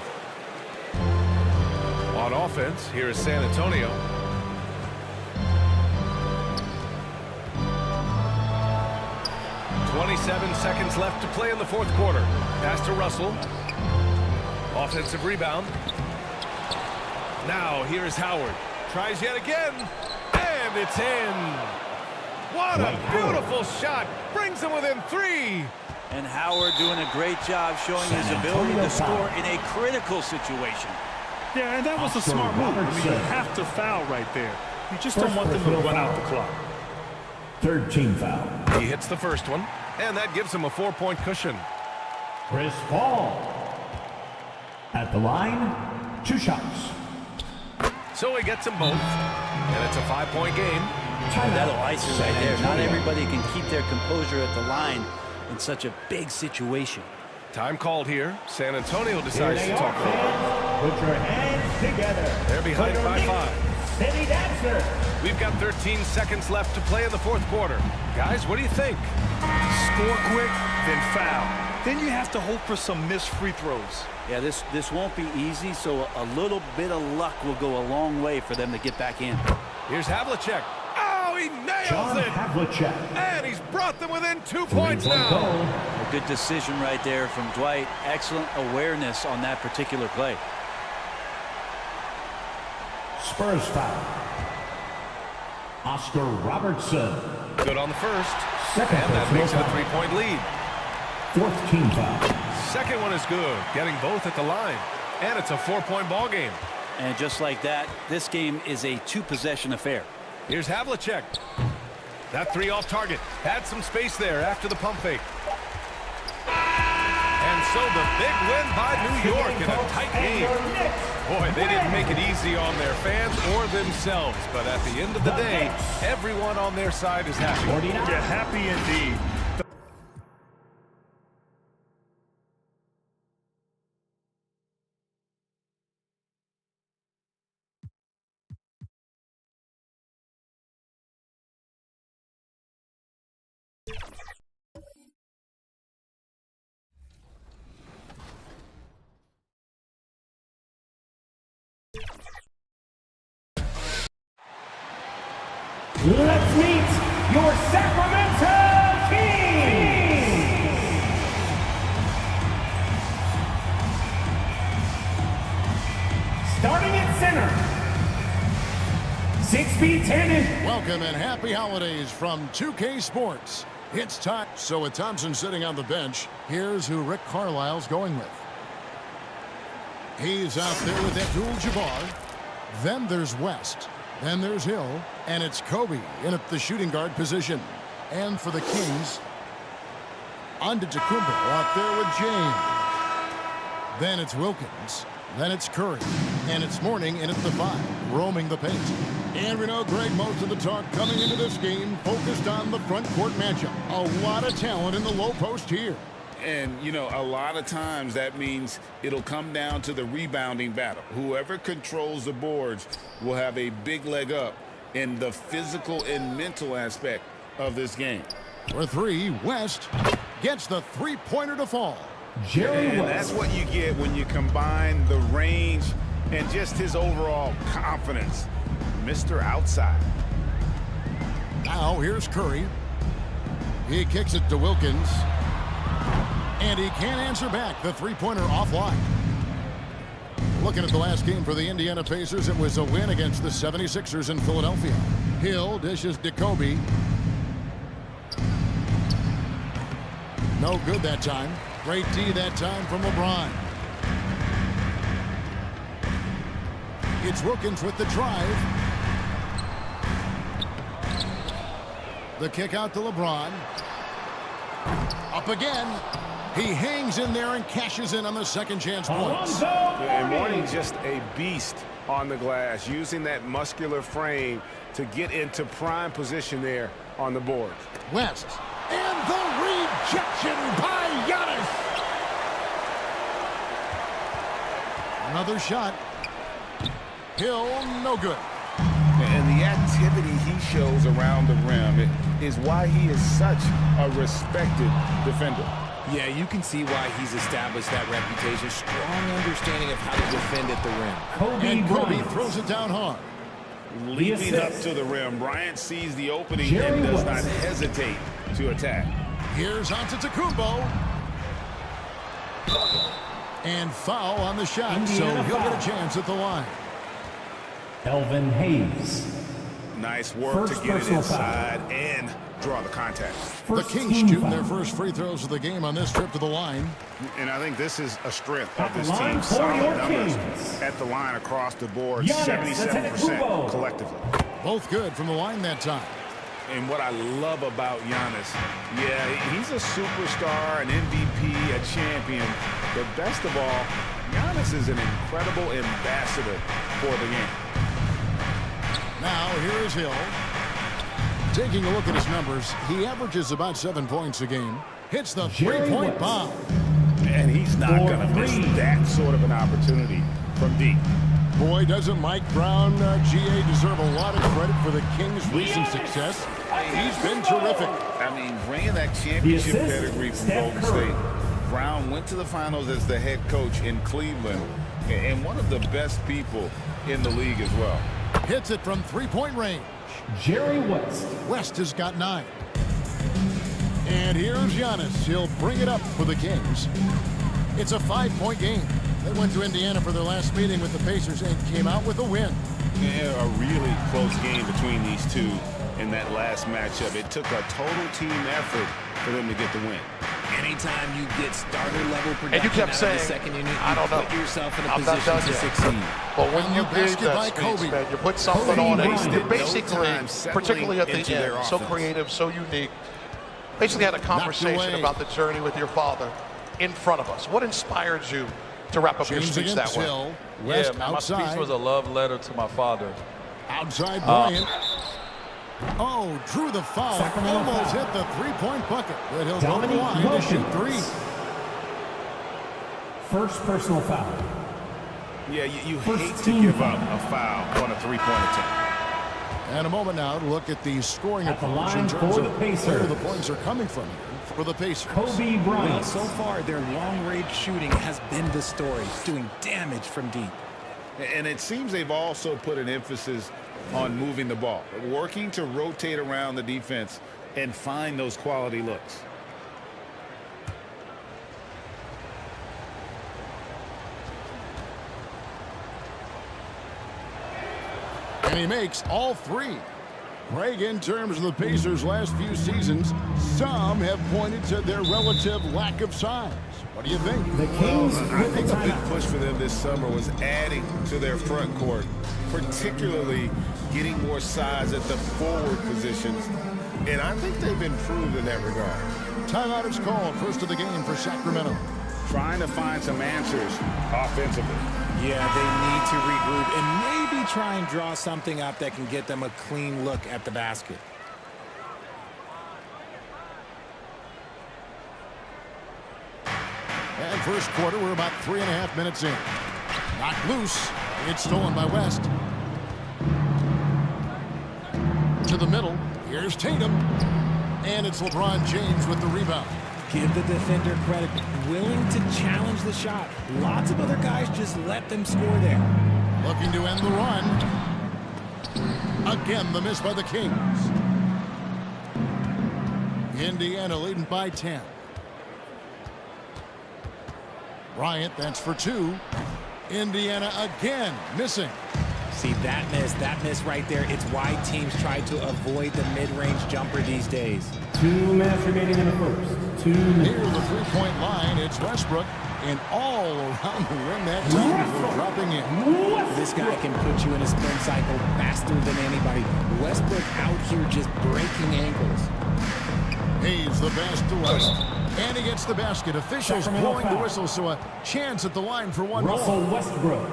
On offense, here is San Antonio. 37 seconds left to play in the fourth quarter. Pass to Russell. Offensive rebound. Now here's Howard. Tries yet again. And it's in. What a beautiful shot. Brings him within 3. And Howard doing a great job showing his ability to score in a critical situation. Yeah, and that was a smart move. I mean, you have to foul right there. You just don't want them to run out the clock. Third team foul. He hits the first one, and that gives him a 4-point cushion. Chris Paul. At the line, 2 shots. So he gets them both, and it's a 5-point game. That'll ice it right there. Not everybody can keep their composure at the line in such a big situation. Time called here. San Antonio decides to talk over. Put your hands together. They're behind by 5. City Dancer. We've got 13 seconds left to play in the fourth quarter. Guys, what do you think? Score quick, then foul. Then you have to hope for some missed free throws. Yeah, this won't be easy, so a little bit of luck will go a long way for them to get back in. Here's Havlicek. Oh, he nails it! Havlicek. And he's brought them within 2 points now. A good decision right there from Dwight. Excellent awareness on that particular play. Spurs foul. Oscar Robertson. Good on the first. Second And that makes it a 3-point lead. Fourth team foul. Second one is good. Getting both at the line. And it's a 4-point ball game. And just like that, this game is a 2-possession affair. Here's Havlicek. That 3 off target. Had some space there after the pump fake. And so the big win by New York in a tight game. Boy, they didn't make it easy on their fans or themselves. But at the end of the day, everyone on their side is happy. Yeah, happy indeed. Let's meet your Sacramento Kings! Starting at center, 6 feet 10 inches. Welcome and happy holidays from 2K Sports. It's time. So with Thompson sitting on the bench, here's who Rick Carlisle's going with. He's out there with Abdul-Jabbar. Then there's West. Then there's Hill, and it's Kobe in at the shooting guard position. And for the Kings, Antetokounmpo out there with James. Then it's Wilkins. Then it's Curry. And it's Mourning in at the 5, roaming the paint. And we know, Greg, most of the talk coming into this game focused on the front court matchup. A lot of talent in the low post here. And, you know, a lot of times that means it'll come down to the rebounding battle. Whoever controls the boards will have a big leg up in the physical and mental aspect of this game. For 3, West gets the 3-pointer to fall. And that's what you get when you combine the range and just his overall confidence. Mr. Outside. Now here's Curry. He kicks it to Wilkins. And he can't answer back. The 3-pointer offline. Looking at the last game for the Indiana Pacers, it was a win against the 76ers in Philadelphia. Hill dishes to Kobe. No good that time. Great D that time from LeBron. It's Wilkins with the drive. The kick out to LeBron. Up again. He hangs in there and cashes in on the second chance points. And Mourning's just a beast on the glass, using that muscular frame to get into prime position there on the board. West. And the rejection by Giannis. Another shot. Hill, no good. And the activity he shows around the rim is why he is such a respected defender. Yeah, you can see why he's established that reputation. Strong understanding of how to defend at the rim. Kobe throws it down hard. Leaping up to the rim, Bryant sees the opening and does not hesitate to attack. Here's Antetokounmpo. And foul on the shot, so he'll get a chance at the line. Elvin Hayes. Nice work to get it inside and draw the contact. The Kings shooting their first free throws of the game on this trip to the line. And I think this is a strength of this team. Solid numbers at the line across the board, 77% collectively. Both good from the line that time. And what I love about Giannis, yeah, he's a superstar, an MVP, a champion. But best of all, Giannis is an incredible ambassador for the game. Now, here is Hill. Taking a look at his numbers, he averages about 7 points a game. Hits the three-point bomb. And he's not going to miss that sort of an opportunity from deep. Boy, doesn't Mike Brown, GA, deserve a lot of credit for the Kings' recent success. He's been terrific. I mean, bringing that championship pedigree from Golden State. Brown went to the finals as the head coach in Cleveland and one of the best people in the league as well. Hits it from three-point range. Jerry West. West has got 9. And here's Giannis. He'll bring it up for the Kings. It's a 5-point game. They went to Indiana for their last meeting with the Pacers and came out with a win. Yeah, a really close game between these two in that last matchup. It took a total team effort for them to get the win. Anytime you get starter level production and you kept saying, out of the second unit, I don't know. Put yourself in a I'm not position done to yet. succeed. But when you build that speech, man, you put something on it. You're basically, particularly at the end, so creative, so unique. Basically had a conversation about the journey with your father in front of us. What inspired you to wrap up your speech that way? West my speech was a love letter to my father. Outside Bryant. Oh, drew the foul. Almost hit the three-point bucket. But he'll go to the line to shoot 3. First personal foul. Yeah, you hate to give up a foul on a three-point attempt. And a moment now to look at the scoring At the approach line in terms for of the Pacers. where the points are coming from here for the Pacers. Kobe Bryant. Well, so far, their long-range shooting has been the story, doing damage from deep. And it seems they've also put an emphasis on moving the ball, working to rotate around the defense and find those quality looks. And he makes all 3. Greg, in terms of the Pacers' last few seasons, some have pointed to their relative lack of size. What do you think? The Kings I think a big push for them this summer was adding to their front court, particularly getting more size at the forward positions. And I think they've improved in that regard. Timeout is called. First of the game for Sacramento. Trying to find some answers offensively. Yeah, they need to regroup and maybe try and draw something up that can get them a clean look at the basket. And first quarter, we're about 3.5 minutes in. Knocked loose. It's stolen by West. To the middle. Here's Tatum. And it's LeBron James with the rebound. Give the defender credit. Willing to challenge the shot. Lots of other guys just let them score there. Looking to end the run. Again, the miss by the Kings. Indiana leading by 10. Bryant, that's for 2. Indiana again missing. See, that miss right there, it's why teams try to avoid the mid-range jumper these days. 2 minutes remaining in the first. 2 minutes. Near the three-point line, it's Westbrook. And all around the rim that time for dropping in. This guy can put you in a sprint cycle faster than anybody. Westbrook out here just breaking ankles. Hayes the pass to West. And he gets the basket. Officials blowing the whistle, so a chance at the line for one Russell more. Westbrook.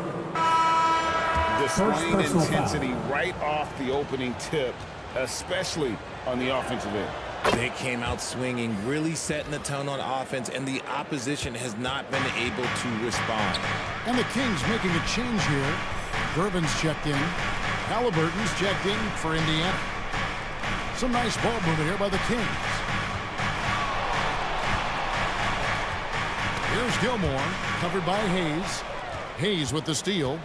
Displaying intensity right off the opening tip, especially on the offensive end. They came out swinging, really setting the tone on offense, and the opposition has not been able to respond. And the Kings making a change here. Gervin's checked in. Halliburton's checked in for Indiana. Some nice ball movement here by the Kings. Here's Gilmore, covered by Hayes. Hayes with the steal.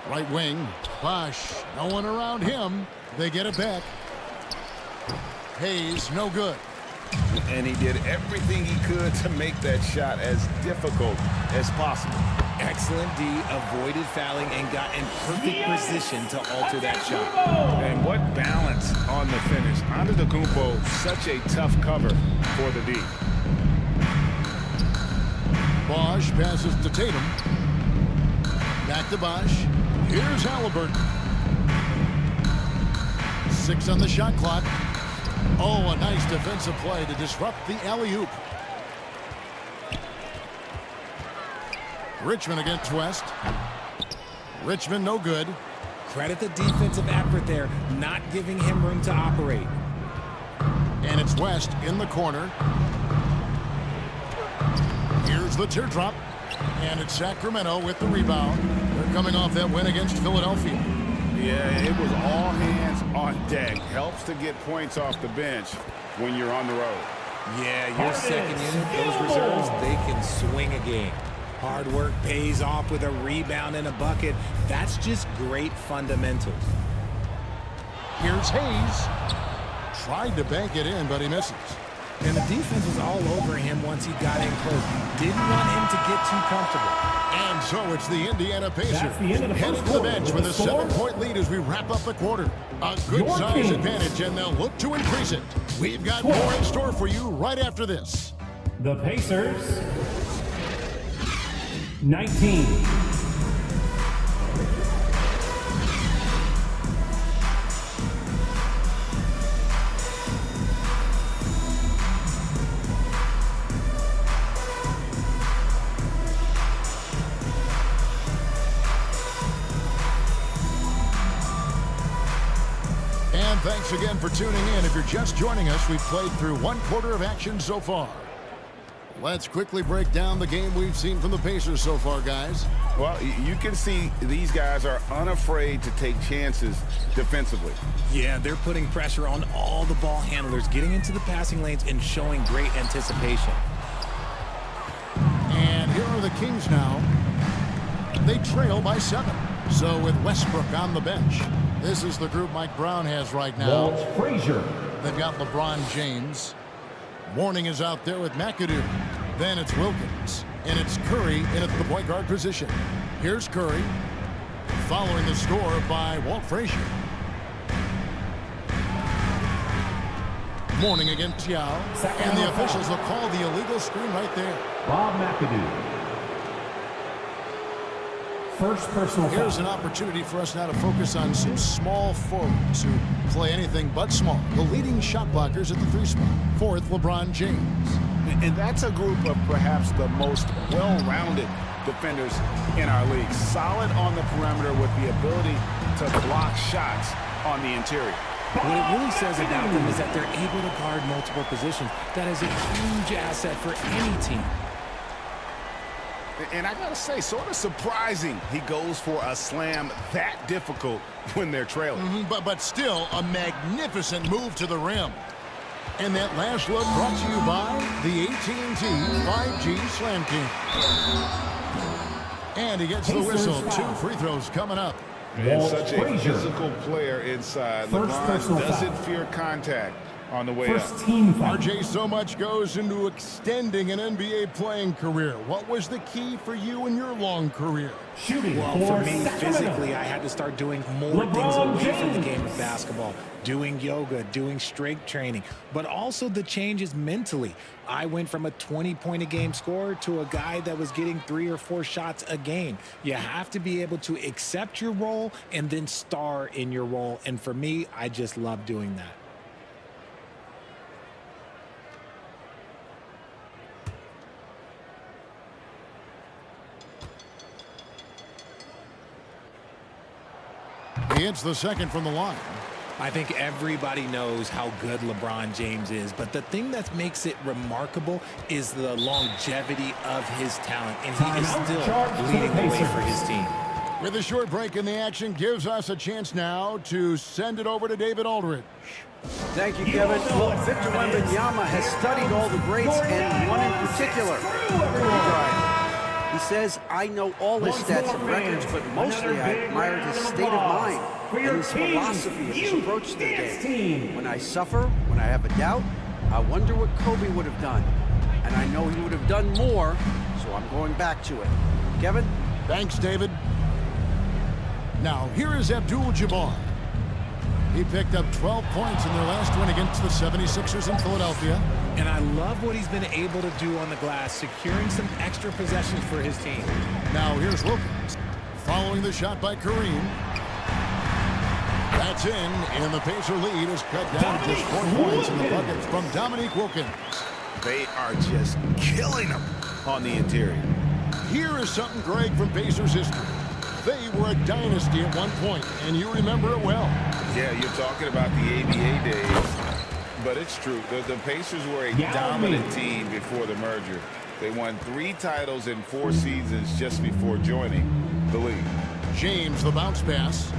Right wing, Bosch, no one around him. They get it back. Hayes, no good. And he did everything he could to make that shot as difficult as possible. Excellent D, avoided fouling, and got in perfect position to alter that shot. And what balance on the finish. Antetokounmpo, such a tough cover for the D. Bosch passes to Tatum. Back to Bosch. Here's Halliburton. 6 on the shot clock. Oh, a nice defensive play to disrupt the alley-oop. Richmond against West. Richmond no good. Credit the defensive effort there, not giving him room to operate. And it's West in the corner. Here's the teardrop. And it's Sacramento with the rebound. They're coming off that win against Philadelphia. Yeah, it was all hands on deck. Helps to get points off the bench when you're on the road. Yeah, your second unit, those reserves, they can swing a game. Hard work pays off with a rebound and a bucket. That's just great fundamentals. Here's Hayes. Tried to bank it in, but he misses. And the defense was all over him once he got in close. Didn't want him to get too comfortable. And so it's the Indiana Pacers headed to the bench with a 7-point lead as we wrap up the quarter. A good size advantage, and they'll look to increase it. We've got more in store for you right after this. The Pacers, 19. And thanks again for tuning in. If you're just joining us, we've played through 1 quarter of action so far. Let's quickly break down the game we've seen from the Pacers so far, guys. Well, you can see these guys are unafraid to take chances defensively. Yeah, they're putting pressure on all the ball handlers, getting into the passing lanes and showing great anticipation. And here are the Kings now. They trail by 7. So with Westbrook on the bench, this is the group Mike Brown has right now. Walt Frazier. They've got LeBron James. Mourning is out there with McAdoo. Then it's Wilkins. And it's Curry in at the point guard position. Here's Curry. Following the score by Walt Frazier. Mourning against Yao. And the officials will call the illegal screen right there. Bob McAdoo. First personal foul. Here's an opportunity for us now to focus on some small forwards who play anything but small. The leading shot blockers at the 3 spot. 4th, LeBron James. And that's a group of perhaps the most well-rounded defenders in our league. Solid on the perimeter with the ability to block shots on the interior. What it really says about them is that they're able to guard multiple positions. That is a huge asset for any team. And I gotta say, sort of surprising he goes for a slam that difficult when they're trailing. But still a magnificent move to the rim. And that last look brought to you by the AT&T 5G Slam King. And he gets the whistle. 2 free throws coming up. And such a physical player inside. LeBron doesn't fear contact on the way up. RJ, so much goes into extending an NBA playing career. What was the key for you in your long career? Shooting. Well, for me, physically, I had to start doing more things away from the game of basketball. Doing yoga, doing strength training, but also the changes mentally. I went from a 20-point-a-game scorer to a guy that was getting 3 or 4 shots a game. You have to be able to accept your role and then star in your role. And for me, I just love doing that. He hits the second from the line. I think everybody knows how good LeBron James is, but the thing that makes it remarkable is the longevity of his talent, and he is still leading the way for his team. With a short break in the action, gives us a chance now to send it over to David Aldridge. Thank you, Kevin. Well, Victor Wembanyama has studied all the greats and one in particular. He says, I know all his stats and records, but mostly I admired his state of mind and his philosophy and his approach to the game. When I suffer, when I have a doubt, I wonder what Kobe would have done. And I know he would have done more, so I'm going back to it. Kevin? Thanks, David. Now, here is Abdul-Jabbar. He picked up 12 points in their last win against the 76ers in Philadelphia. And I love what he's been able to do on the glass, securing some extra possessions for his team. Now, here's Wilkins. Following the shot by Kareem. That's in, and the Pacer lead is cut down to just 4 points in the bucket from Dominique Wilkins. They are just killing them on the interior. Here is something, Greg, from Pacers history. They were a dynasty at one point, and you remember it well. Yeah, you're talking about the ABA days, but it's true. The Pacers were a dominant team before the merger. They won 3 titles in 4 seasons just before joining the league. James, the bounce pass.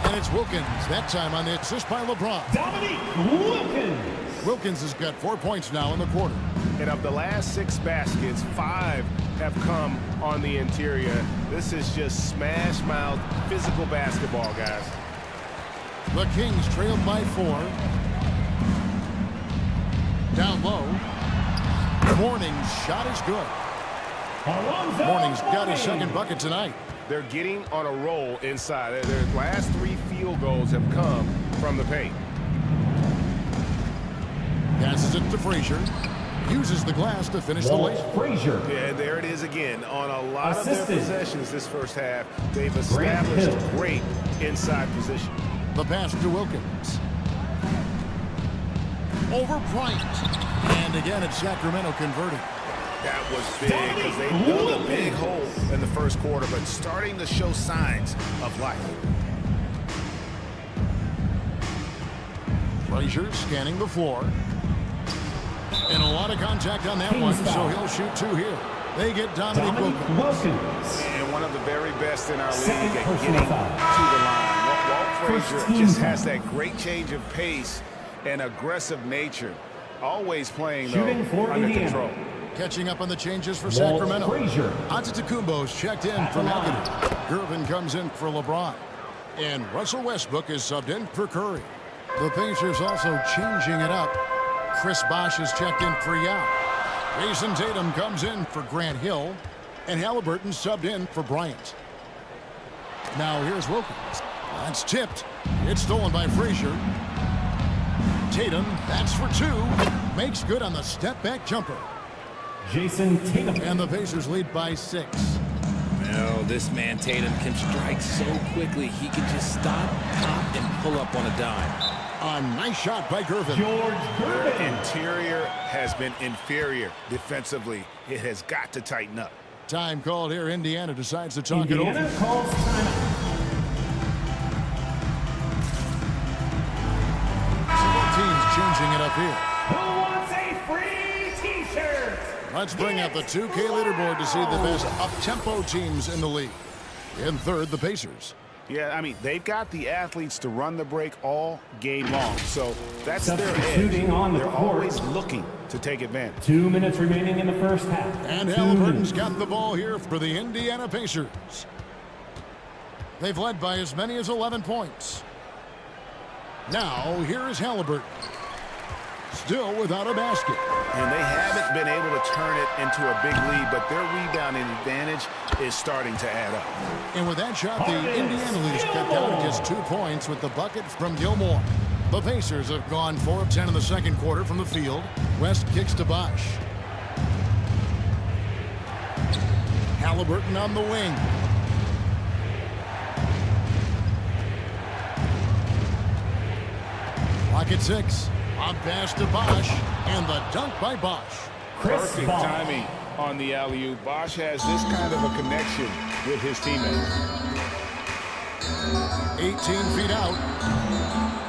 And it's Wilkins, that time on the assist by LeBron. Dominique Wilkins. Wilkins has got 4 points now in the quarter. And of the last 6 baskets, 5 have come on the interior. This is just smash mouth physical basketball, guys. The Kings trailed by 4. Down low. Morning's shot is good. Morning's got his second bucket tonight. They're getting on a roll inside. Their last 3 field goals have come from the paint. Passes it to Frazier. Uses the glass to finish the layup. Frazier. Yeah, there it is again. On a lot of their possessions this first half, they've established great inside position. The pass to Wilkins. Over Bryant. And again, it's Sacramento converting. That was big because they dug a big hole in the first quarter, but starting to show signs of life. Frazier scanning the floor. And a lot of contact on that one, so he'll shoot 2 here. They get Dominique Wilkins. And one of the very best in our league at getting to the line. Walt Frazier just has that great change of pace and aggressive nature. Always playing, though, under control. Catching up on the changes for Sacramento. Antetokounmpo's checked in for Nuggety. Gervin comes in for LeBron. And Russell Westbrook is subbed in for Curry. The Pacers also changing it up. Chris Bosh is checked in for Yao. Jason Tatum comes in for Grant Hill. And Halliburton subbed in for Bryant. Now here's Wilkins. That's tipped. It's stolen by Frazier. Tatum, that's for 2. Makes good on the step-back jumper. Jason Tatum. And the Pacers lead by 6. No, this man Tatum can strike so quickly. He can just stop, pop, and pull up on a dime. A nice shot by Gervin. Their interior has been inferior defensively. It has got to tighten up. Time called here. Indiana decides to talk it over. Indiana calls timeout. Teams changing it up here. Who wants a free T-shirt? Let's bring up the 2K leaderboard to see the best up-tempo teams in the league. In third, the Pacers. Yeah, I mean, they've got the athletes to run the break all game long. So that's their edge. Substituting on the They're court. always looking to take advantage. 2 minutes remaining in the first half. And Halliburton's got the ball here for the Indiana Pacers. They've led by as many as 11 points. Now, here is Halliburton. Still without a basket. And they haven't been able to turn it into a big lead, but their rebounding advantage is starting to add up. And with that shot, the Indiana lead is cut down to just 2 points with the bucket from Gilmore. The Pacers have gone 4 of 10 in the second quarter from the field. West kicks to Bosh. Halliburton on the wing. Lock at 6. On pass to Bosh, and the dunk by Bosh. Perfect timing on the alley-oop. Bosh has this kind of a connection with his teammates. 18 feet out.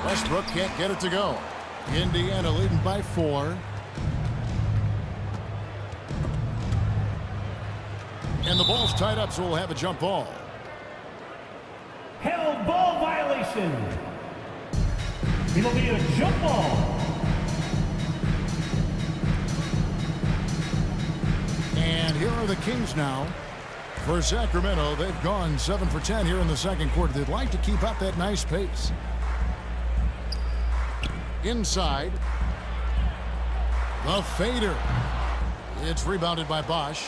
Westbrook can't get it to go. Indiana leading by 4. And the ball's tied up, so we'll have a jump ball. Held ball violation. It'll be a jump ball. And here are the Kings now. For Sacramento, they've gone 7 for 10 here in the second quarter. They'd like to keep up that nice pace. Inside. The fader. It's rebounded by Bosch.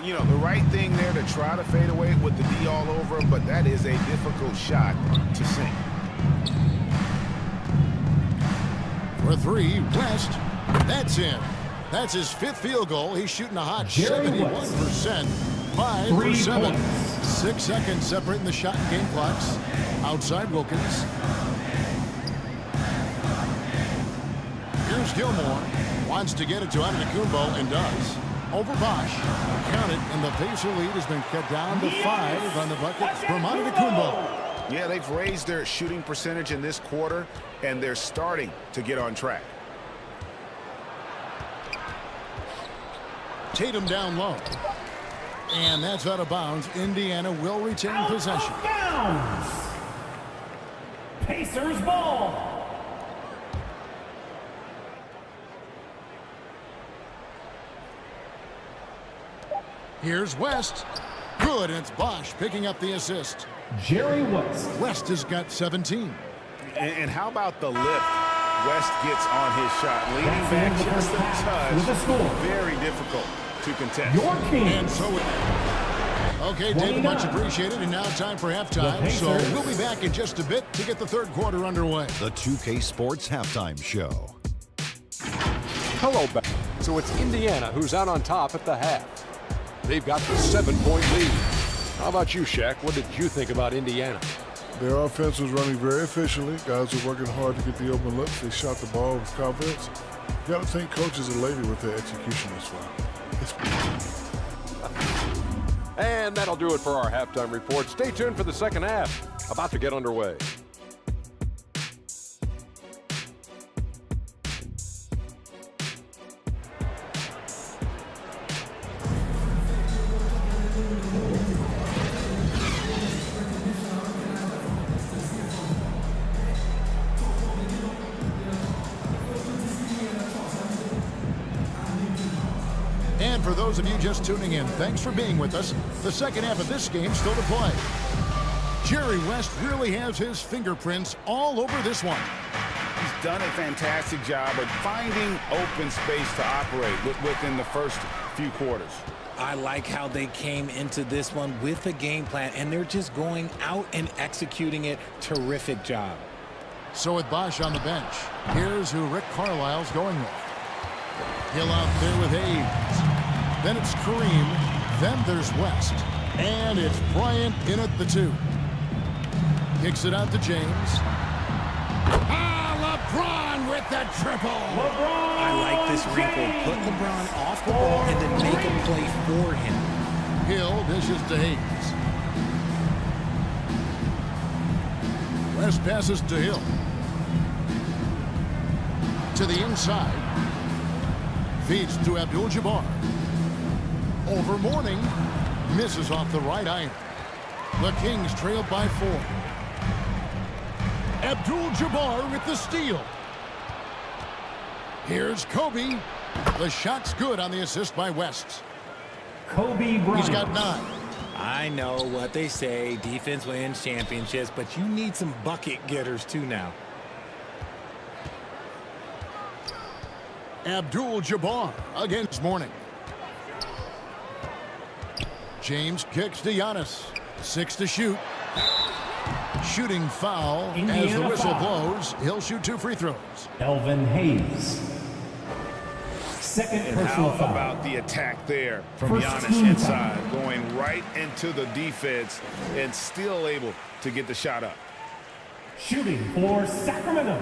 You know, the right thing there to try to fade away with the D all over him, but that is a difficult shot to sink. For three, West. That's in. That's his 5th field goal. He's shooting a hot 71%. 5 for 7. 6 seconds separating the shot and game clocks. Outside Wilkins. Here's Gilmore. Wants to get it to Antetokounmpo and does. Over Bosch. Count it, and the Pacer lead has been cut down to 5 on the bucket from Antetokounmpo. Yeah, they've raised their shooting percentage in this quarter, and they're starting to get on track. Tatum down low. And that's out of bounds. Indiana will retain possession. Bounds. Pacers ball. Here's West. Good, and it's Bosch picking up the assist. Jerry West. West has got 17. And how about the lift West gets on his shot? Leaning back just a touch. Very difficult to contest. Your team. And so okay, David, much appreciated. And now time for halftime. So we'll be back in just a bit to get the third quarter underway. The 2K Sports Halftime Show. Hello, back. So it's Indiana who's out on top at the half. They've got the 7-point lead. How about you, Shaq? What did you think about Indiana? Their offense was running very efficiently. Guys were working hard to get the open looks. They shot the ball with confidence. You got to think coaches are elated with their execution as well. And that'll do it for our halftime report. Stay tuned for the second half. About to get underway. And for those of you just tuning in, thanks for being with us. The second half of this game still to play. Jerry West really has his fingerprints all over this one. He's done a fantastic job of finding open space to operate within the first few quarters. I like how they came into this one with a game plan, and they're just going out and executing it. Terrific job. So with Bosch on the bench, here's who Rick Carlisle's going with. Hill out there with Hayes. Then it's Kareem. Then there's West. And it's Bryant in at the 2. Kicks it out to James. LeBron with the triple. I like this wrinkle. Put LeBron off the ball and then make a play for him. Hill dishes to Hayes. West passes to Hill. To the inside. Feeds to Abdul-Jabbar. Over Mourning. Misses off the right iron. The Kings trailed by 4. Abdul-Jabbar with the steal. Here's Kobe. The shot's good on the assist by West. Kobe Bryant. He's got 9. I know what they say. Defense wins championships, but you need some bucket getters too now. Abdul-Jabbar against Mourning. James kicks to Giannis. 6 to shoot. Shooting foul. Indiana as the whistle foul. blows. He'll shoot 2 free throws. Elvin Hayes. Second And personal how foul. about the attack there from First Giannis team inside, going right into the defense and still able to get the shot up. Shooting for Sacramento.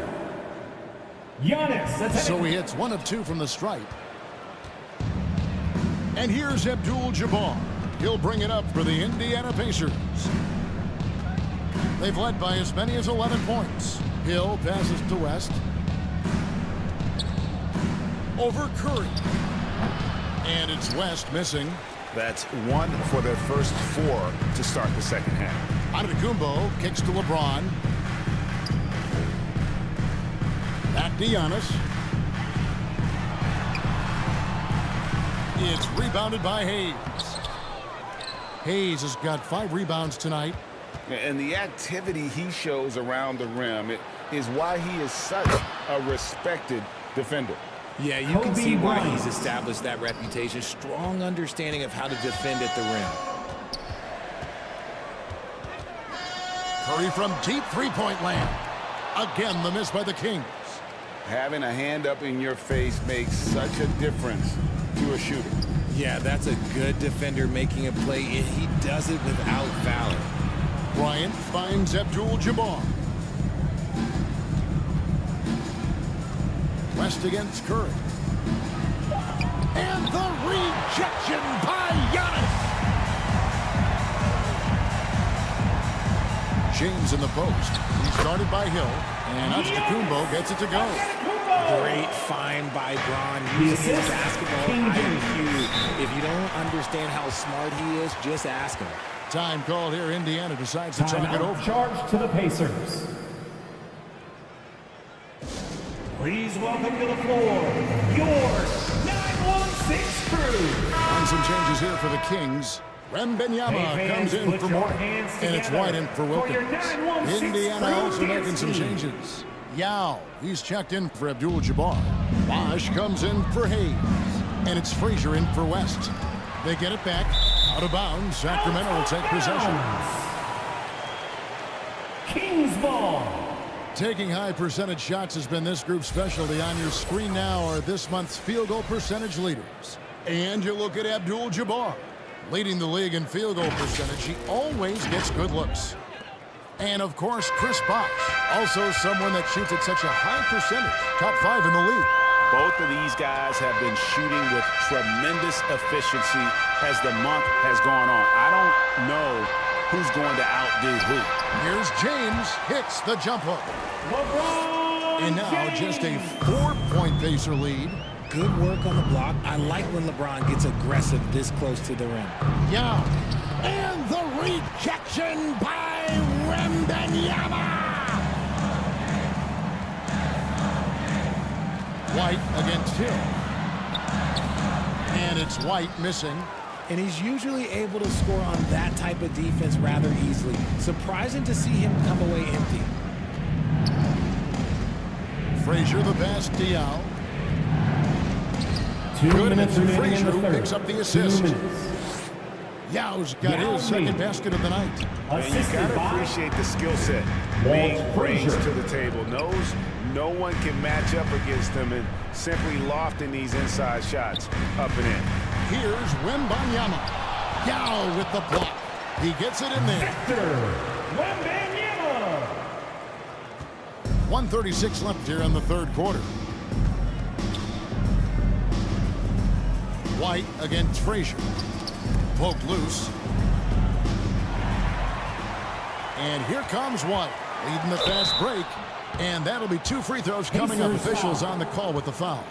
Giannis. So he hits 1 of 2 from the stripe. And here's Abdul-Jabbar. He'll bring it up for the Indiana Pacers. They've led by as many as 11 points. Hill passes to West. Over Curry. And it's West missing. That's 1 for their first 4 to start the second half. Antetokounmpo kicks to LeBron. Back to Giannis. It's rebounded by Hayes. Hayes has got 5 rebounds tonight. And the activity he shows around the rim, is why he is such a respected defender. Yeah, you can see why he's established that reputation. Strong understanding of how to defend at the rim. Curry from deep three-point land. Again, the miss by the Kings. Having a hand up in your face makes such a difference to a shooter. Yeah, that's a good defender making a play. He does it without valor. Bryant finds Abdul-Jabbar. West against Curry. And the rejection by Giannis. James in the post. He's started by Hill. And Antetokounmpo gets it to go. Great find by Bron using his basketball IQ. If you don't understand how smart he is, just ask him. Time called here. Indiana decides to talk it over. Charge to the Pacers. Please welcome to the floor your 916 crew. On some changes here for the Kings. Wembanyama comes in for more, and it's White in for Wilkins. Indiana also making some changes. Yao, he's checked in for Abdul-Jabbar. Bosh comes in for Hayes, and it's Frazier in for West. They get it back, out of bounds. Sacramento will take possession. Kings ball. Taking high percentage shots has been this group's specialty. On your screen now are this month's field goal percentage leaders. And you look at Abdul-Jabbar, leading the league in field goal percentage. He always gets good looks. And of course, Chris Bosh, also someone that shoots at such a high percentage, top 5 in the league. Both of these guys have been shooting with tremendous efficiency as the month has gone on. I don't know who's going to outdo who. Here's James, hits the jump hook. And now just a 4-point Pacer lead. Good work on the block. I like when LeBron gets aggressive this close to the rim. Yeah. And the rejection by Wembanyama. White against Hill. And it's White missing. And he's usually able to score on that type of defense rather easily. Surprising to see him come away empty. Frazier the pass, Diallo. 2 minutes remaining Frazier in the who third. picks up the assist. 2 minutes. Yao's got his second basket of the night. And you gotta appreciate the skill set. Being brings to the table, knows no one can match up against him, and simply lofting these inside shots up and in. Here's Wembanyama. Yao with the block. He gets it in there. Wembanyama. 1:36 left here in the third quarter. White against Frazier. Poked loose. And here comes White, leading the fast break. And that'll be 2 free throws coming up. Officials on the call with the foul.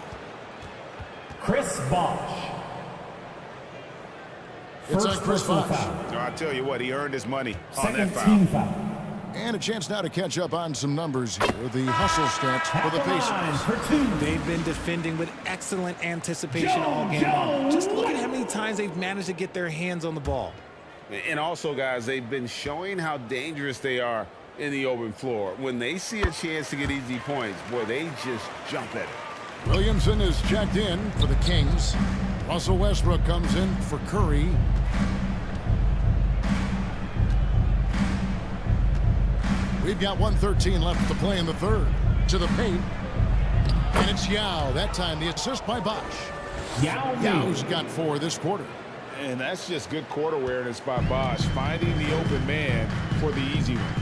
Chris Bosh. It's on Chris Bosh. No, I tell you what, he earned his money on Second that team foul. foul. And a chance now to catch up on some numbers here. The hustle stats for the Pacers. They've been defending with excellent anticipation all game long. Just look at how many times they've managed to get their hands on the ball. And also, guys, they've been showing how dangerous they are in the open floor. When they see a chance to get easy points, boy, they just jump at it. Williamson is checked in for the Kings. Russell Westbrook comes in for Curry. We've got 1:13 left to play in the third. To the paint. And it's Yao. That time the assist by Bosh. Yao's got 4 this quarter. And that's just good court awareness by Bosh, finding the open man for the easy one.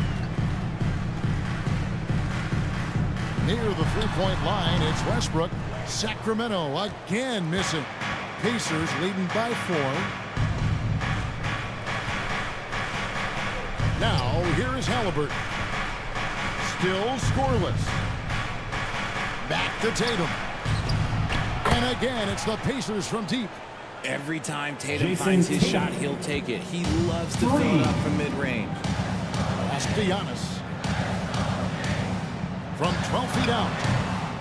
Near the three-point line, it's Westbrook. Sacramento again missing. Pacers leading by 4. Now, here is Halliburton. Still scoreless. Back to Tatum. And again, it's the Pacers from deep. Every time Tatum finds his shot, he'll take it. He loves to fill it up from mid-range. Pass to Giannis. From 12 feet out.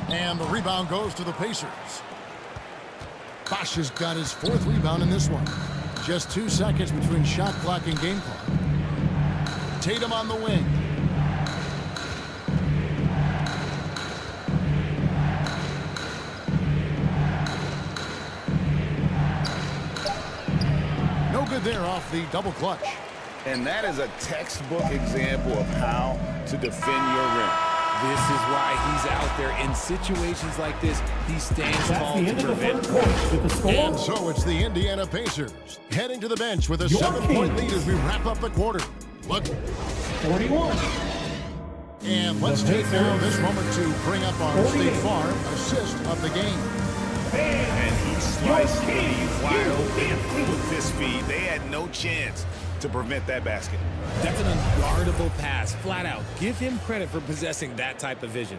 And the rebound goes to the Pacers. Bosh has got his 4th rebound in this one. Just 2 seconds between shot clock and game clock. Tatum on the wing. there off the double clutch. And that is a textbook example of how to defend your rim. This is why he's out there in situations like this. He stands tall to prevent points. And so it's the Indiana Pacers heading to the bench with a 7-point lead as we wrap up the quarter. Look. 41. And let's take now this moment to bring up our State Farm assist of the game. And he sliced me wide open with this speed. They had no chance to prevent that basket. That's an unguardable pass, flat out. Give him credit for possessing that type of vision.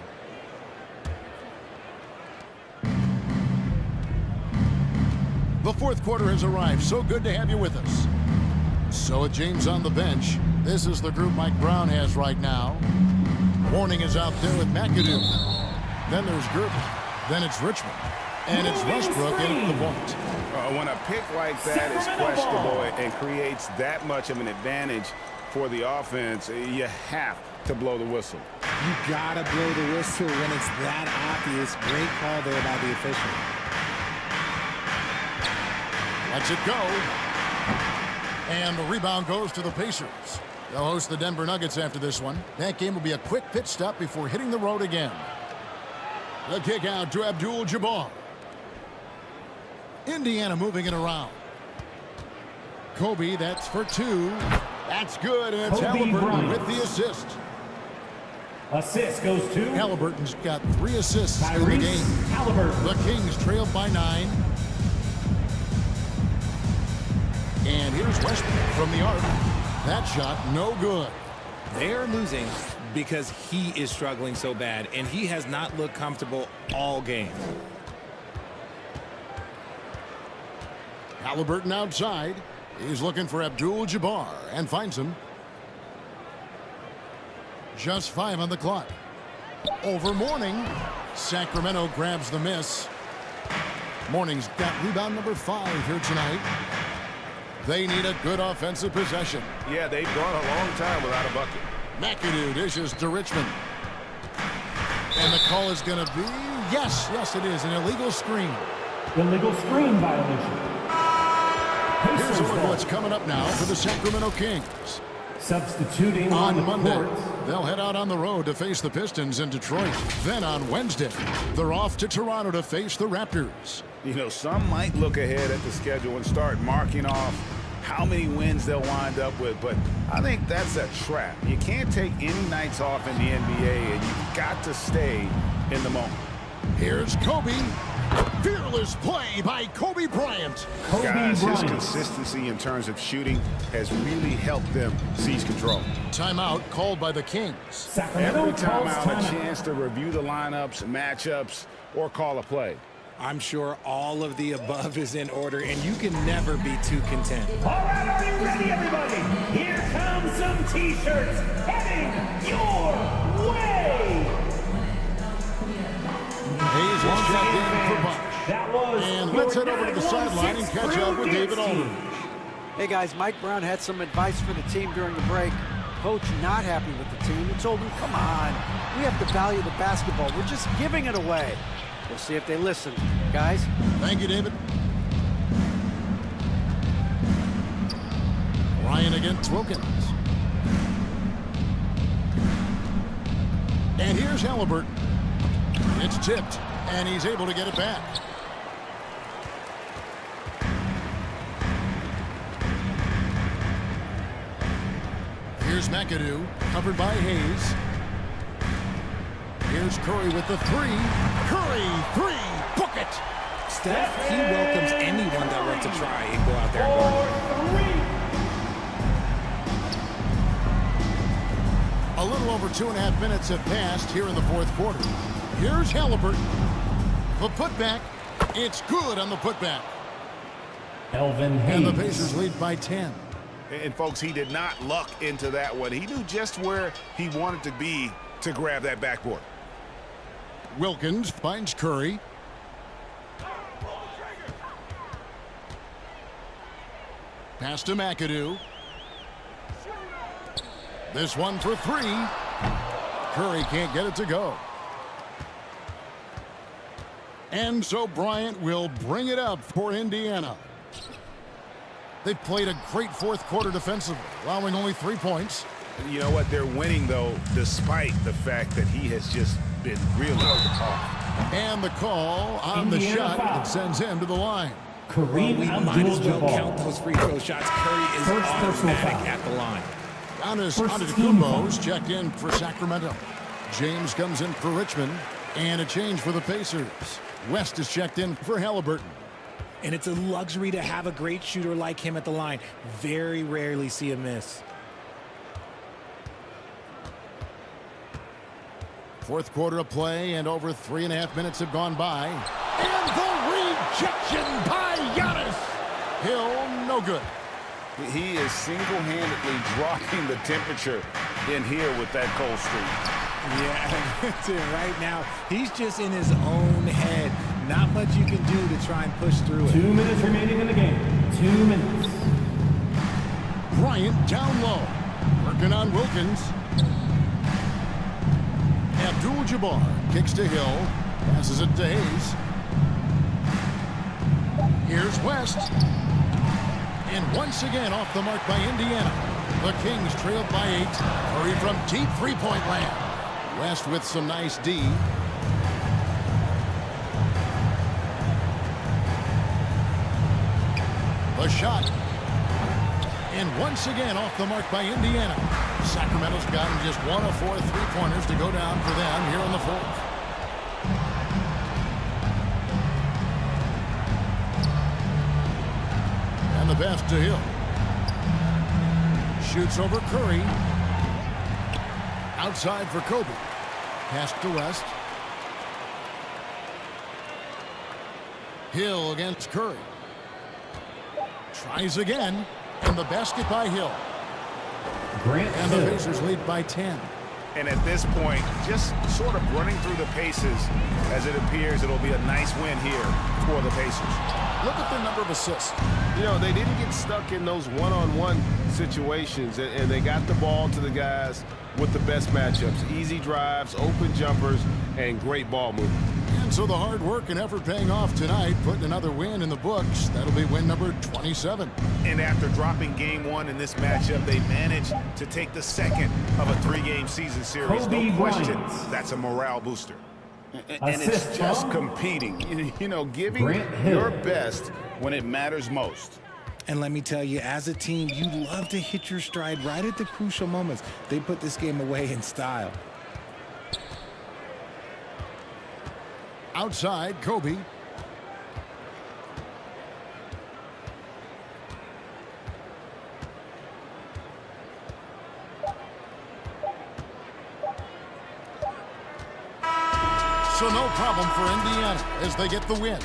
The fourth quarter has arrived. So good to have you with us. So with James on the bench, this is the group Mike Brown has right now. Warning is out there with McAdoo. Then there's Gervin. Then it's Richmond. And it's Westbrook in at the point. When a pick like that is questionable and creates that much of an advantage for the offense, you have to blow the whistle. You gotta blow the whistle when it's that obvious. Great call there by the official. Lets it go. And the rebound goes to the Pacers. They'll host the Denver Nuggets after this one. That game will be a quick pit stop before hitting the road again. The kick out to Abdul-Jabbar. Indiana moving it around. Kobe, that's for 2. That's good, and it's Halliburton with the assist. Assist goes to Halliburton's got 3 assists in the game. Halliburton. The Kings trailed by 9. And here's Westbrook from the arc. That shot, no good. They're losing because he is struggling so bad, and he has not looked comfortable all game. Halliburton outside. He's looking for Abdul-Jabbar and finds him. Just 5 on the clock. Over Mourning. Sacramento grabs the miss. Mourning's got rebound number 5 here tonight. They need a good offensive possession. Yeah, they've gone a long time without a bucket. McAdoo dishes to Richmond. And the call is going to be, yes, it is, an illegal screen. Illegal screen violation. Here's a look at what's coming up now for the Sacramento Kings. Substituting on Monday, they'll head out on the road to face the Pistons in Detroit. Then on Wednesday, they're off to Toronto to face the Raptors. You know, some might look ahead at the schedule and start marking off how many wins they'll wind up with, but I think that's a trap. You can't take any nights off in the NBA, and you've got to stay in the moment. Here's Kobe. Fearless play by Kobe Bryant. Guys, his consistency in terms of shooting has really helped them seize control. Timeout called by the Kings. Every timeout, a chance to review the lineups, matchups, or call a play. I'm sure all of the above is in order, and you can never be too content. All right, are you ready, everybody? Here comes some T-shirts heading your way. Hayes is checked in for Bush. And let's head over to the sideline and catch up with David Aldridge. Hey guys, Mike Brown had some advice for the team during the break. Coach not happy with the team. He told him, come on, we have to value the basketball. We're just giving it away. We'll see if they listen. Guys? Thank you, David. Ryan against Wilkins. And here's Halliburton. It's tipped, and he's able to get it back. Here's McAdoo, covered by Hayes. Here's Curry with the 3. Curry, 3, book it! Steph, he welcomes anyone that wants to try and go out there and A little over 2.5 minutes have passed here in the fourth quarter. Here's Halliburton. The putback. It's good on the putback. Elvin Hayes. And the Pacers lead by 10. And folks, he did not luck into that one. He knew just where he wanted to be to grab that backboard. Wilkins finds Curry. Pass to McAdoo. This one for 3. Curry can't get it to go. And so Bryant will bring it up for Indiana. They've played a great fourth quarter defensively, allowing only 3 points. You know what? They're winning, though, despite the fact that he has just been really off. And the call on the shot that sends him to the line. We might as well count those free throw shots. Curry is automatic at the line. Giannis Antetokounmpo's checked in for Sacramento. James comes in for Richmond. And a change for the Pacers. West is checked in for Halliburton. And it's a luxury to have a great shooter like him at the line. Very rarely see a miss. Fourth quarter of play, and over 3.5 minutes have gone by. And the rejection by Giannis. Hill, no good. He is single-handedly dropping the temperature in here with that cold streak. Yeah, that's it. Right now, he's just in his own head. Not much you can do to try and push through it. 2 minutes remaining in the game. 2 minutes. Bryant down low. Working on Wilkins. Abdul-Jabbar kicks to Hill. Passes it to Hayes. Here's West. And once again off the mark by Indiana. The Kings trailed by 8. Curry from deep three-point land. West with some nice D. The shot. And once again off the mark by Indiana. Sacramento's gotten just 1 of 4 3-pointers to go down for them here in the fourth. And the pass to Hill. Shoots over Curry. Outside for Kobe. Pass to West. Hill against Curry. Tries again. And the basket by Hill. And the Pacers lead by 10. And at this point, just sort of running through the paces, as it appears it'll be a nice win here for the Pacers. Look at the number of assists. You know, they didn't get stuck in those one-on-one situations, and they got the ball to the guys with the best matchups. Easy drives, open jumpers, and great ball movement. And so the hard work and effort paying off tonight, putting another win in the books. That'll be win number 27. And after dropping game 1 in this matchup, they managed to take the second of a 3-game season series. No question, that's a morale booster. And it's just competing, you know, giving your best when it matters most. And let me tell you, as a team, you love to hit your stride right at the crucial moments. They put this game away in style. Outside, Kobe. So no problem for Indiana as they get the win.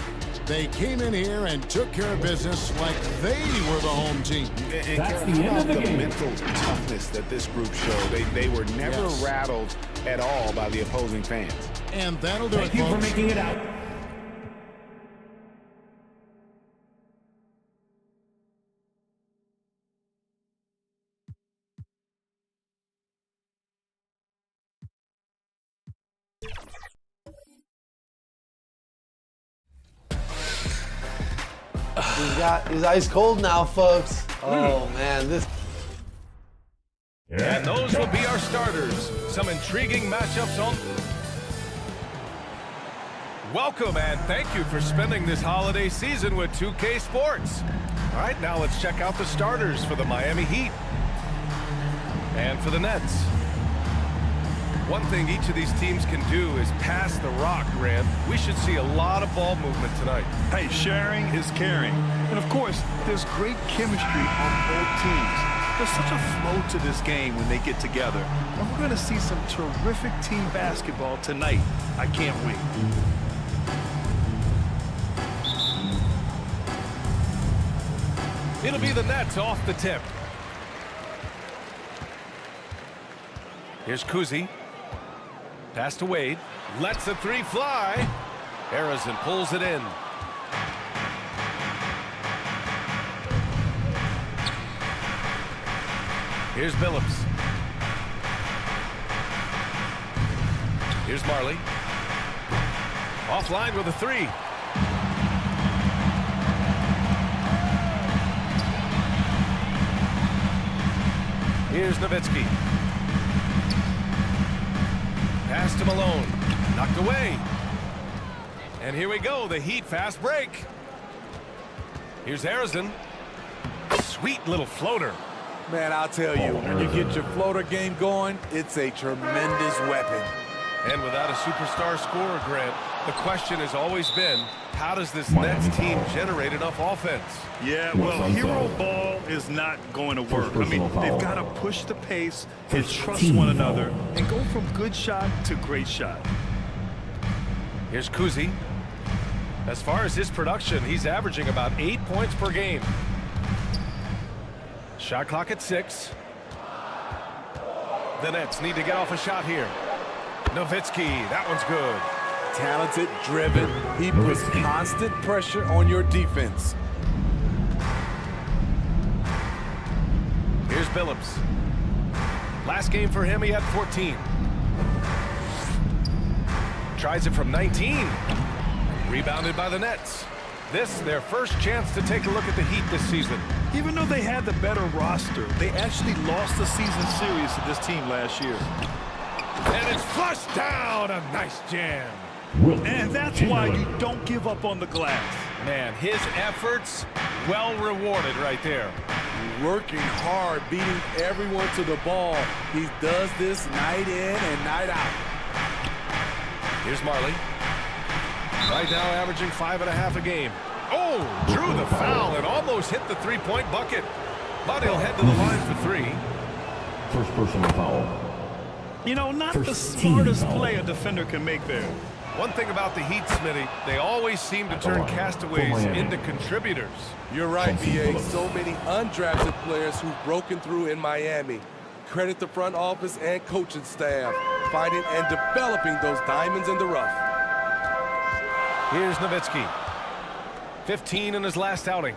They came in here and took care of business like they were the home team. And that's the end of the game. Mental toughness that this group showed. They were never rattled at all by the opposing fans. And that'll do it, folks. Thank you for making it out. He's ice cold now, folks. Oh, man. And those will be our starters. Some intriguing matchups on. Welcome and thank you for spending this holiday season with 2K Sports. All right, now let's check out the starters for the Miami Heat and for the Nets. One thing each of these teams can do is pass the rock, Grant. We should see a lot of ball movement tonight. Hey, sharing is caring. And of course, there's great chemistry on both teams. There's such a flow to this game when they get together. And we're going to see some terrific team basketball tonight. I can't wait. It'll be the Nets off the tip. Here's Kuzi. Pass to Wade. Lets the 3 fly. Erras and pulls it in. Here's Billups. Here's Marley. Offline with a 3. Here's Nowitzki. Pass to Malone. Knocked away. And here we go, the Heat fast break. Here's Harrison. Sweet little floater. Man, I'll tell you, when you get your floater game going, it's a tremendous weapon. And without a superstar scorer, Grant, the question has always been, how does this Nets team generate enough offense? Yeah, well, hero ball is not going to work. I mean, they've got to push the pace and trust one another and go from good shot to great shot. Here's Kuzi. As far as his production, he's averaging about 8 points per game. Shot clock at 6. The Nets need to get off a shot here. Nowitzki, that one's good. Talented, driven. He puts constant pressure on your defense. Here's Billups. Last game for him, he had 14. Tries it from 19. Rebounded by the Nets. This, their first chance to take a look at the Heat this season. Even though they had the better roster, they actually lost the season series to this team last year. And it's flushed down. A nice jam. And that's why you don't give up on the glass. Man, his efforts well rewarded right there. Working hard, beating everyone to the ball. He does this night in and night out. Here's Marley. Right now averaging 5.5 a game. Oh, drew the foul and almost hit the three-point bucket. But he'll head to the line for 3. First personal foul. You know, not the smartest play a defender can make there. One thing about the Heat, Smitty, they always seem to turn castaways into contributors. You're right, B.A. So many undrafted players who've broken through in Miami. Credit the front office and coaching staff, finding and developing those diamonds in the rough. Here's Nowitzki. 15 in his last outing.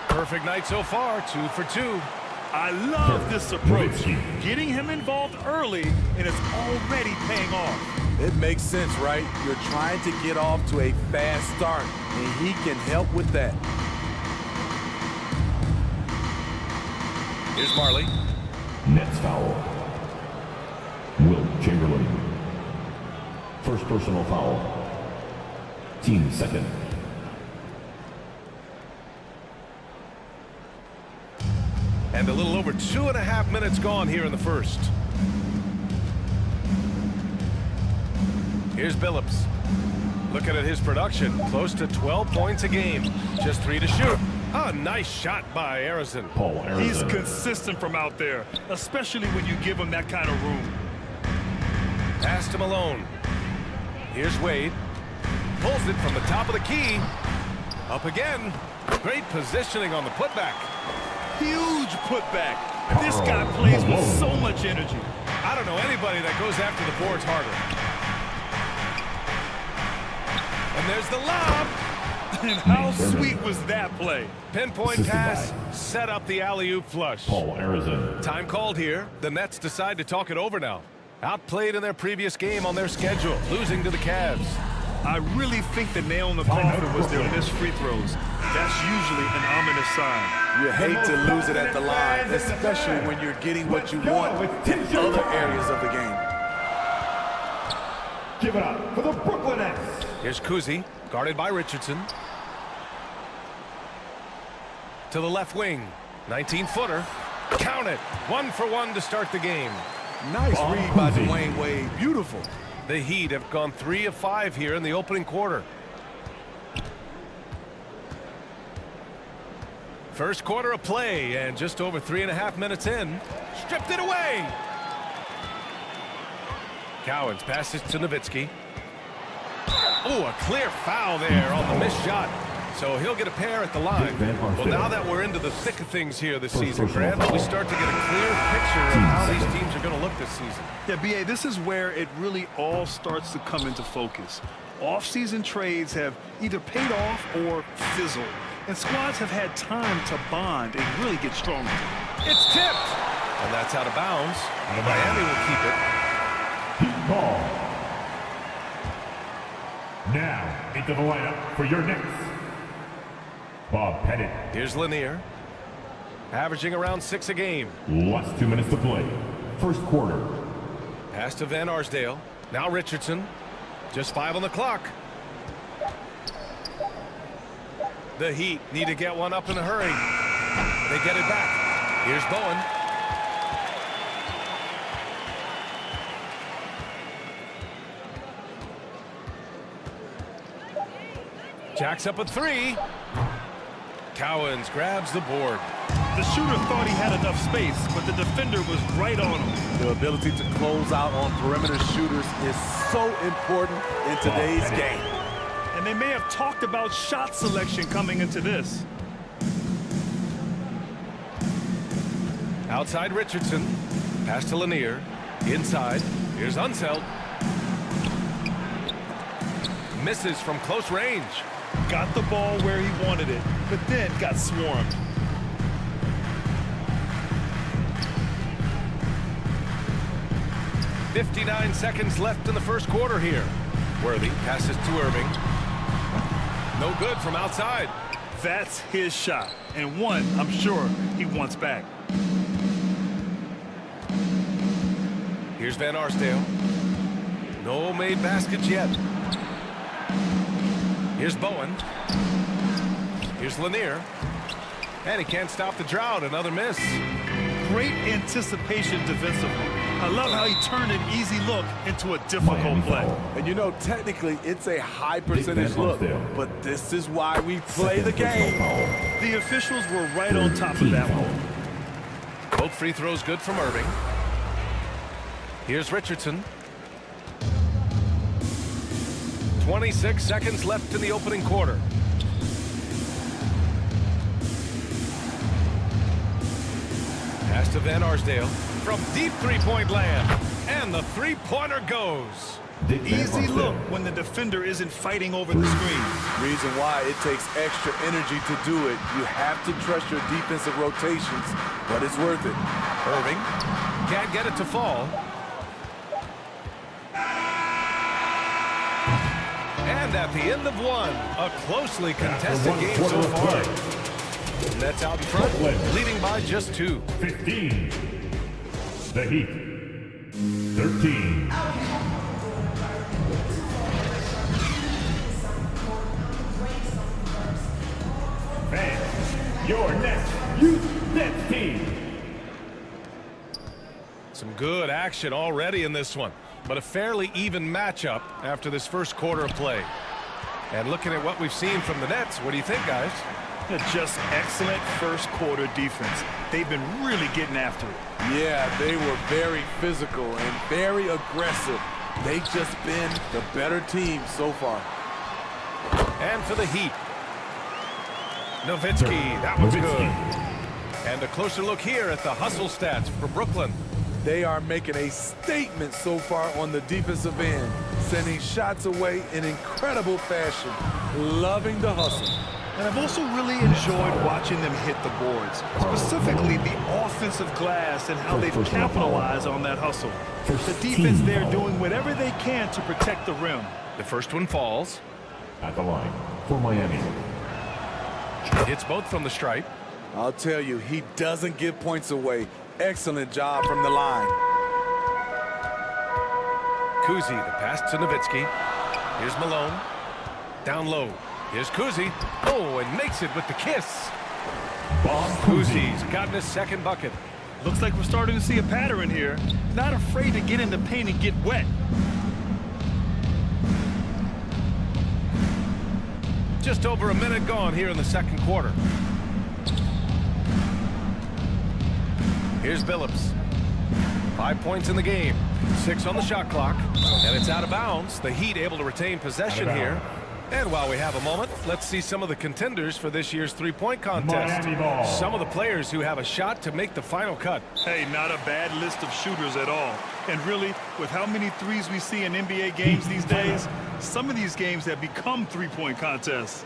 Perfect night so far, 2 for 2. I love this approach. Getting him involved early, and it's already paying off. It makes sense, right? You're trying to get off to a fast start, and he can help with that. Here's Marley. Nets foul. Will Chamberlain. First personal foul. Team second. And a little over 2.5 minutes gone here in the first. Here's Billups. Looking at his production, close to 12 points a game. Just 3 to shoot. A nice shot by Harrison. He's consistent from out there, especially when you give him that kind of room. Pass to Malone. Here's Wade. Pulls it from the top of the key. Up again. Great positioning on the putback. Huge putback. This guy plays with so much energy. I don't know anybody that goes after the boards harder. And there's the lob. And how sweet was that play? Pinpoint pass, set up the alley-oop flush. Paul Arizona. Time called here. The Nets decide to talk it over now. Outplayed in their previous game on their schedule, losing to the Cavs. I really think the nail in the coffin was their missed free throws. That's usually an ominous sign. You hate to lose it at the line, especially when you're getting what you want in other areas of the game. Give it up for the Brooklyn Nets. Here's Kuzi, guarded by Richardson. To the left wing, 19-footer. Count it, 1 for 1 to start the game. Nice read by Dwayne Wade, beautiful. The Heat have gone 3 of 5 here in the opening quarter. First quarter of play, and just over 3.5 minutes in, stripped it away. Cowens passes to Nowitzki. Oh, a clear foul there on the missed shot. So he'll get a pair at the line. Well, now that we're into the thick of things here this season, Grant, we start to get a clear picture of how these teams are going to look this season. Yeah, B.A., this is where it really all starts to come into focus. Off-season trades have either paid off or fizzled, and squads have had time to bond and really get stronger. It's tipped, and that's out of bounds. Miami will keep it. Heat ball. Now into the lineup for your Knicks. Bob Pettit. Here's Lanier. averaging around 6 a game. Last 2 minutes to play. First quarter. Pass to Van Arsdale. Now Richardson. Just 5 on the clock. The Heat need to get one up in a hurry. They get it back. Here's Bowen. Jacks up a 3. Cowens grabs the board. The shooter thought he had enough space, but the defender was right on him. The ability to close out on perimeter shooters is so important in today's game. And they may have talked about shot selection coming into this. Outside Richardson. Pass to Lanier. Inside. Here's Unseld. Misses from close range. Got the ball where he wanted it, but then got swarmed. .59 seconds left in the first quarter here. Worthy passes to Irving. No good from outside. That's his shot, and one I'm sure he wants back. Here's Van Arsdale. No made baskets yet. Here's Bowen. Here's Lanier. And he can't stop the drought. Another miss. Great anticipation defensively. I love how he turned an easy look into a difficult play. And you know, technically, it's a high percentage look, but this is why we play the game. The officials were right on top of that one. Both free throws good from Irving. Here's Richardson. 26 seconds left in the opening quarter. Pass to Van Arsdale from deep three-point land. And the three-pointer goes. The easy look when the defender isn't fighting over the screen. Reason why it takes extra energy to do it. You have to trust your defensive rotations, but it's worth it. Irving can't get it to fall. And at the end of one, a closely contested game so far. Nets out in front, leading by just 2. 15. The Heat. 13. Fans, your next youth Nets team. Some good action already in this one, but a fairly even matchup after this first quarter of play. And looking at what we've seen from the Nets, what do you think, guys? Just excellent first quarter defense. They've been really getting after it. Yeah, they were very physical and very aggressive. They've just been the better team so far. And for the Heat, Nowitzki, that was good. And a closer look here at the hustle stats for Brooklyn. They are making a statement so far on the defensive end, sending shots away in incredible fashion. Loving the hustle. And I've also really enjoyed watching them hit the boards, specifically the offensive glass and how they've capitalized on that hustle. The defense there doing whatever they can to protect the rim. The first one falls. At the line for Miami. Hits both from the stripe. I'll tell you, he doesn't give points away. Excellent job from the line. Kuzi, the pass to Nowitzki. Here's Malone. Down low. Here's Kuzi. Oh, and makes it with the kiss. Kuzi's gotten his second bucket. Looks like we're starting to see a pattern here. Not afraid to get in the paint and get wet. Just over a minute gone here in the second quarter. Here's Billups. 5 points in the game. 6 on the shot clock. And it's out of bounds. The Heat able to retain possession here. And while we have a moment, let's see some of the contenders for this year's three-point contest. Some of the players who have a shot to make the final cut. Hey, not a bad list of shooters at all. And really, with how many threes we see in NBA games these days, some of these games have become three-point contests.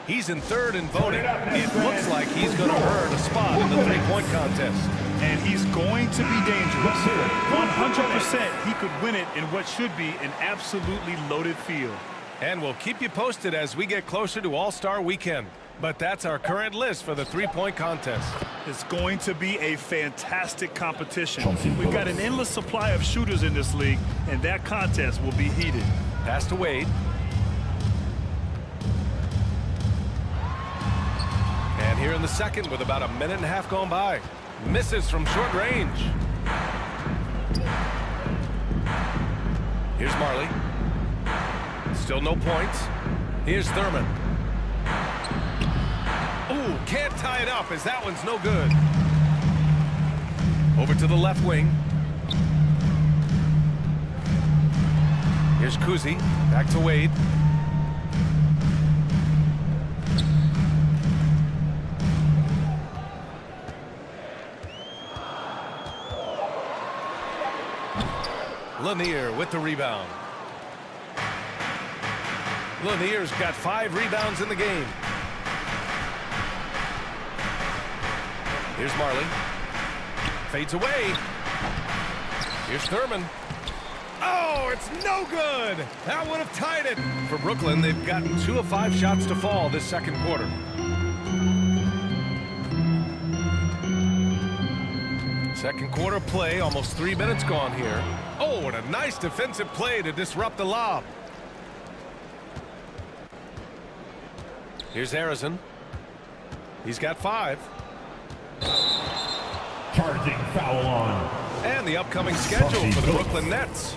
He's in third in voting. It looks like he's going to earn a spot in the three-point contest. And he's going to be dangerous. 100% he could win it in what should be an absolutely loaded field. And we'll keep you posted as we get closer to All-Star Weekend. But that's our current list for the three-point contest. It's going to be a fantastic competition. We've got an endless supply of shooters in this league, and that contest will be heated. Pass to Wade. And here in the second with about a minute and a half gone by. Misses from short range. Here's Marley. Still no points. Here's Thurman. Ooh, can't tie it up as that one's no good. Over to the left wing. Here's Kuzi. Back to Wade. Lanier with the rebound. Lanier's got 5 rebounds in the game. Here's Marley. Fades away. Here's Thurman. Oh, it's no good. That would have tied it. For Brooklyn, they've gotten 2 of 5 shots to fall this second quarter. Second quarter play, almost 3 minutes gone here. Oh, and a nice defensive play to disrupt the lob. Here's Harrison. He's got 5. Charging foul on. And the upcoming schedule for the Brooklyn Nets.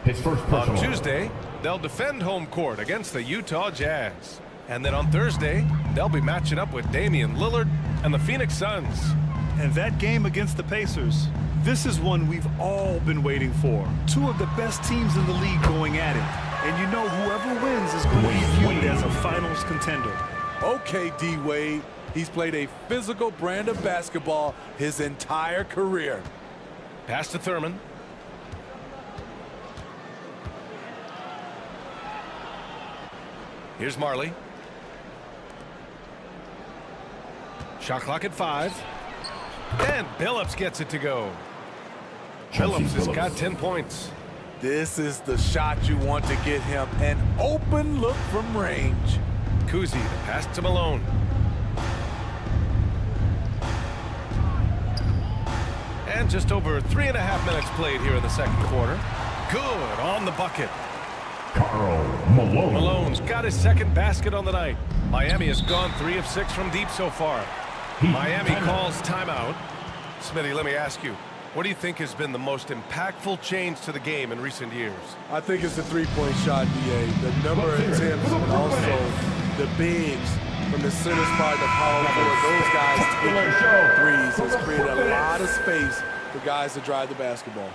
His first personal. On Tuesday, they'll defend home court against the Utah Jazz. And then on Thursday, they'll be matching up with Damian Lillard and the Phoenix Suns. And that game against the Pacers, this is one we've all been waiting for. 2 of the best teams in the league going at it. And you know whoever wins is going to be viewed as a finals contender. Okay, D-Wade. He's played a physical brand of basketball his entire career. Pass to Thurman. Here's Marley. Shot clock at 5. And Billups gets it to go. Billups has got 10 points. This is the shot you want to get him. An open look from range. Kuzi, the pass to Malone. And just over 3.5 minutes played here in the second quarter. Good on the bucket. Karl Malone. Malone's got his second basket on the night. Miami has gone 3 of 6 from deep so far. Miami calls timeout. Smitty, let me ask you, what do you think has been the most impactful change to the game in recent years? I think it's the three-point shot, DA. The number of attempts and also the bigs from the center spot of power forward. Those guys taking threes has created a lot of space for guys to drive the basketball.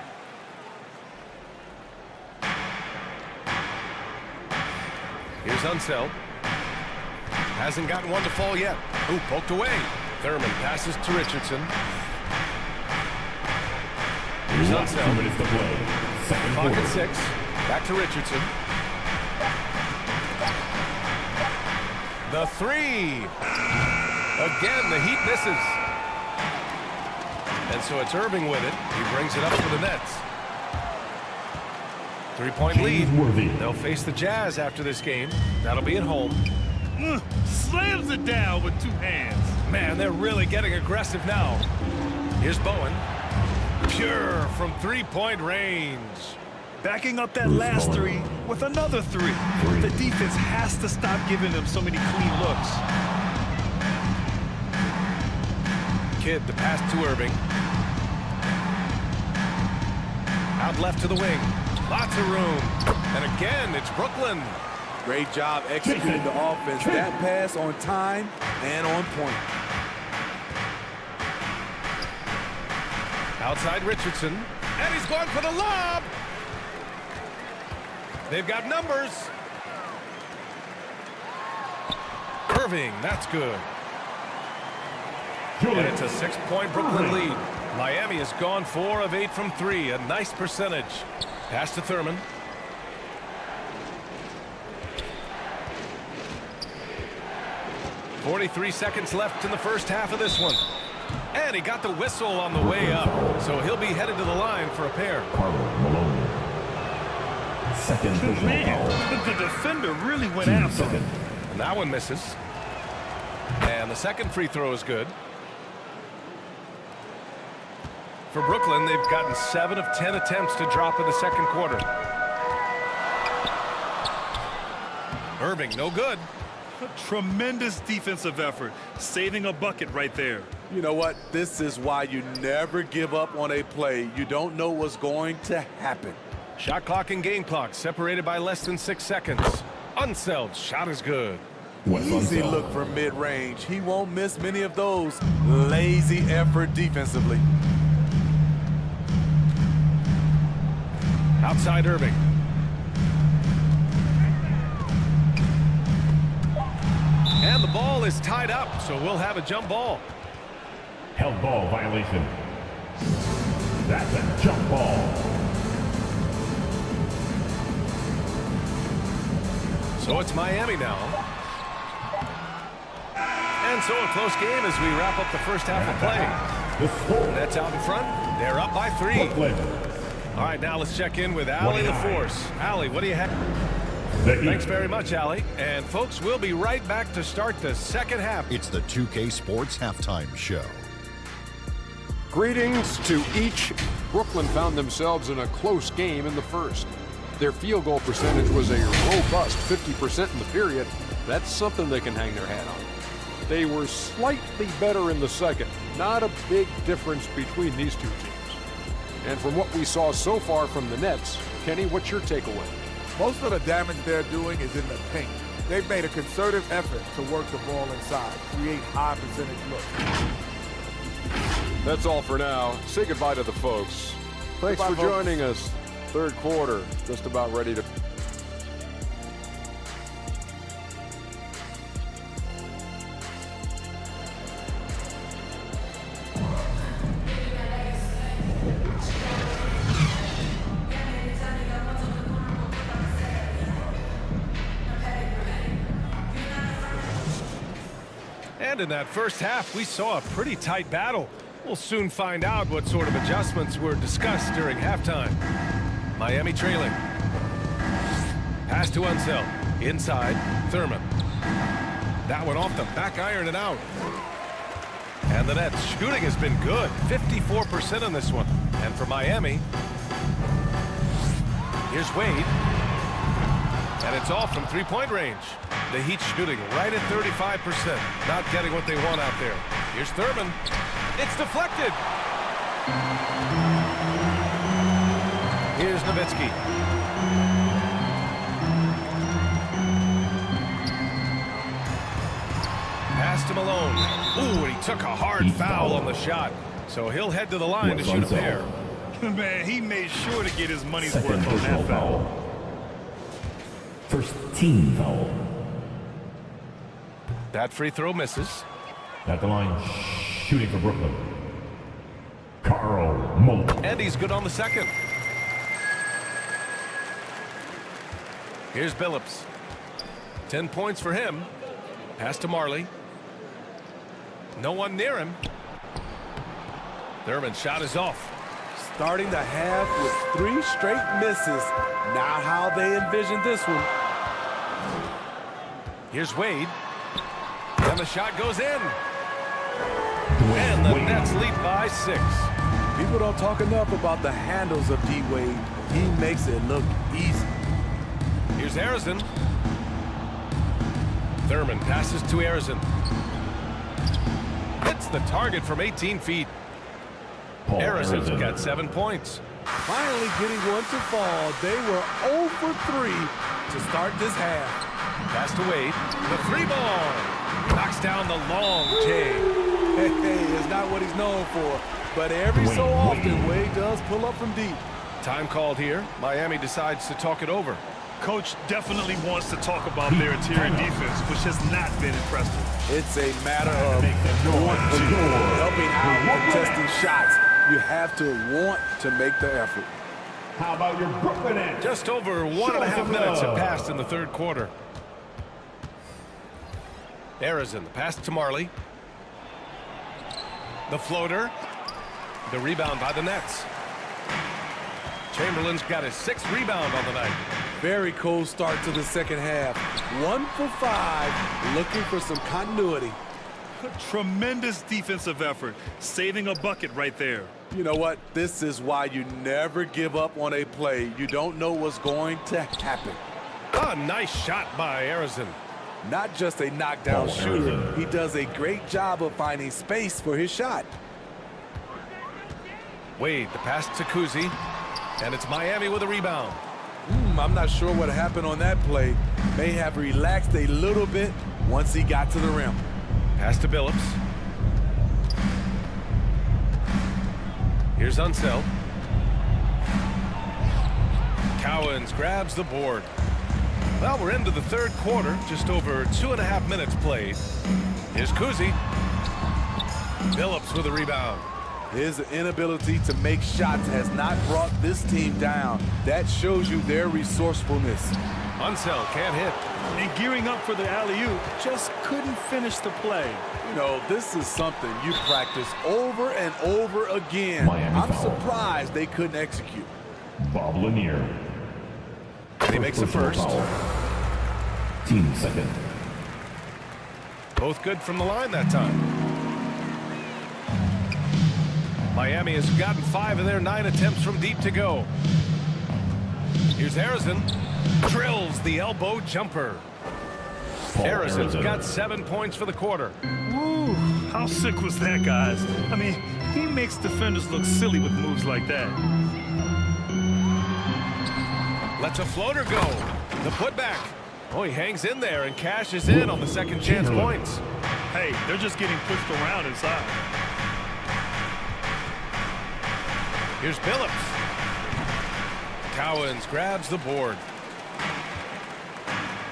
Here's Unseld. Hasn't gotten one to fall yet. Ooh, poked away. Thurman passes to Richardson. Here's Unseld. Clock at 6. Back to Richardson. The 3. Again, the Heat misses. And so it's Irving with it. He brings it up for the Nets. 3-point lead. They'll face the Jazz after this game. That'll be at home. Slams it down with 2 hands. Man, they're really getting aggressive now. Here's Bowen. Pure from 3-point range. Backing up that last 3 with another 3. The defense has to stop giving them so many clean looks. Kidd, the pass to Irving. Out left to the wing. Lots of room. And again, it's Brooklyn. Great job executing the offense. That pass on time and on point. Outside Richardson. And he's going for the lob. They've got numbers. Irving, that's good. And it's a 6-point Brooklyn lead. Miami has gone 4 of 8 from 3. A nice percentage. Pass to Thurman. .43 seconds left in the first half of this one. And he got the whistle on the way up. So he'll be headed to the line for a pair. Karl Malone. Second personal foul. The defender really went after him. And that one misses. And the second free throw is good. For Brooklyn, they've gotten 7 of 10 attempts to drop in the second quarter. Irving, no good. A tremendous defensive effort, saving a bucket right there. You know what? This is why you never give up on a play. You don't know what's going to happen. Shot clock and game clock separated by less than 6 seconds. Unsel's shot is good. Easy look from mid-range. He won't miss many of those. Lazy effort defensively. Outside Irving. And the ball is tied up, so we'll have a jump ball. Held ball violation. That's a jump ball. So it's Miami now. And so a close game as we wrap up the first half of play. Nets out in front. They're up by 3. All right, now let's check in with Allie LaForce. Allie, what do you have? Thanks very much, Allie. And folks, we'll be right back to start the second half. It's the 2K Sports Halftime Show. Greetings to each. Brooklyn found themselves in a close game in the first. Their field goal percentage was a robust 50% in the period. That's something they can hang their hat on. They were slightly better in the second. Not a big difference between these two teams. And from what we saw so far from the Nets, Kenny, what's your takeaway? Most of the damage they're doing is in the paint. They've made a concerted effort to work the ball inside, create high percentage looks. That's all for now. Say goodbye to the folks. Thanks Goodbye, for folks. joining us. Third quarter, just about ready to... And in that first half, we saw a pretty tight battle. We'll soon find out what sort of adjustments were discussed during halftime. Miami trailing. Pass to Unseld. Inside, Thurman. That one off the back iron and out. And the Nets shooting has been good. 54% on this one. And for Miami, here's Wade. And it's off from three-point range. The Heat shooting right at 35%. Not getting what they want out there. Here's Thurman. It's deflected. Here's Nowitzki. Pass to Malone. Ooh, and he took a hard foul on the shot. So he'll head to the line to shoot a pair. Man, he made sure to get his money's worth on that foul. First team foul. That free throw misses. At the line, shooting for Brooklyn. Karl Malone. And he's good on the second. Here's Billups. 10 points for him. Pass to Marley. No one near him. Thurman's shot is off. Starting the half with 3 straight misses. Not how they envisioned this one. Here's Wade. And the shot goes in. And the Nets lead by 6. People don't talk enough about the handles of D-Wade. He makes it look easy. Here's Harrison. Thurman passes to Harrison. Hits the target from 18 feet. Harrison's got 7 points. Finally getting one to fall. They were 0 for 3 to start this half. Pass to Wade. The 3-ball. Knocks down the long J. Hey, it's not what he's known for. But every so often, Wade does pull up from deep. Time called here. Miami decides to talk it over. Coach definitely wants to talk about their interior defense, which has not been impressive. It's a matter of helping out, contesting shots. You have to want to make the effort. How about your Brooklyn Nets? Just over 1.5 minutes have passed in the third quarter. Harrison, the pass to Marley. The floater. The rebound by the Nets. Chamberlain's got his 6th rebound on the night. Very cold start to the second half. 1 for 5, looking for some continuity. Tremendous defensive effort, saving a bucket right there. You know what? This is why you never give up on a play. You don't know what's going to happen. A nice shot by Harrison. Not just a knockdown shooter, he does a great job of finding space for his shot. Wade, the pass to Kuzi, and it's Miami with a rebound. I'm not sure what happened on that play. May have relaxed a little bit once he got to the rim. Pass to Billups. Here's Unseld. Cowens grabs the board. Well, we're into the third quarter, just over 2.5 minutes played. Here's Kuzi. Billups with a rebound. His inability to make shots has not brought this team down. That shows you their resourcefulness. Unseld can't hit. And gearing up for the alley-oop, just couldn't finish the play. You know, this is something you practice over and over again. I'm surprised they couldn't execute. Bob Lanier. And he makes the first. Team second. Both good from the line that time. Miami has gotten 5 of their 9 attempts from deep to go. Here's Harrison. Drills the elbow jumper. Harrison's got 7 points for the quarter. Woo, how sick was that, guys? I mean, he makes defenders look silly with moves like that. Lets a floater go. The putback. Oh, he hangs in there and cashes in on the second chance points. Hey, they're just getting pushed around inside. Here's Billups. Cowens grabs the board.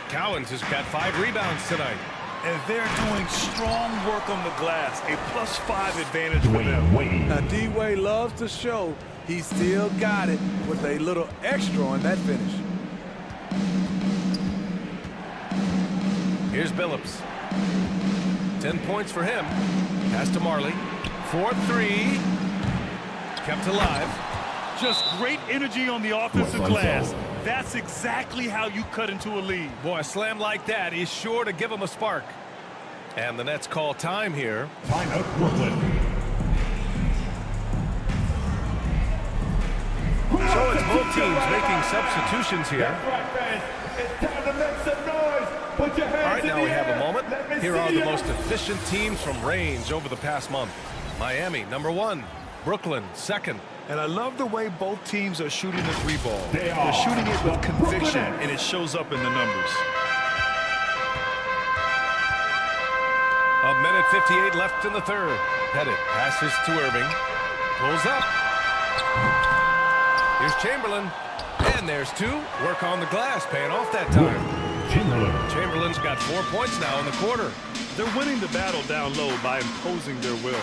Cowens has got 5 rebounds tonight. And they're doing strong work on the glass. A +5 advantage for them. Now, D-Wade loves to show he still got it with a little extra on that finish. Here's Billups. 10 points for him. Pass to Marley. 4-3. Kept alive. Just great energy on the offensive glass. That's exactly how you cut into a lead. Boy, a slam like that is sure to give him a spark. And the Nets call time here. Timeout, Brooklyn. So it's both teams making substitutions here. It's time to make some noise. Put your hands All right, now we have a moment. Here are the most efficient teams from range over the past month. Miami, number 1. Brooklyn, 2nd. And I love the way both teams are shooting the 3-ball. They're shooting it with conviction, and it shows up in the numbers. A minute 58 left in the third. Pettit passes to Irving. Pulls up. Here's Chamberlain. And there's 2. Work on the glass, paying off that time. Chamberlain's got 4 points now in the quarter. They're winning the battle down low by imposing their will.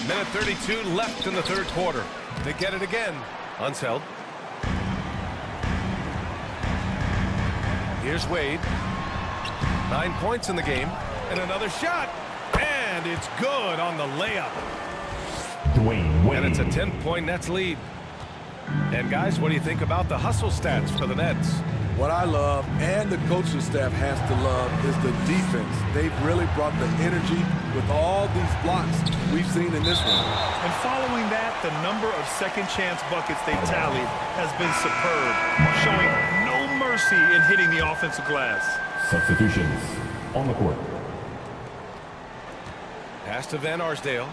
Minute 32 left in the third quarter. They get it again. Unseld. Here's Wade. 9 points in the game. And another shot. And it's good on the layup. And it's a 10-point Nets lead. And guys, what do you think about the hustle stats for the Nets? What I love, and the coaching staff has to love, is the defense. They've really brought the energy with all these blocks we've seen in this one. And following that, the number of second-chance buckets they tallied has been superb, showing no mercy in hitting the offensive glass. Substitutions on the court. Pass to Van Arsdale.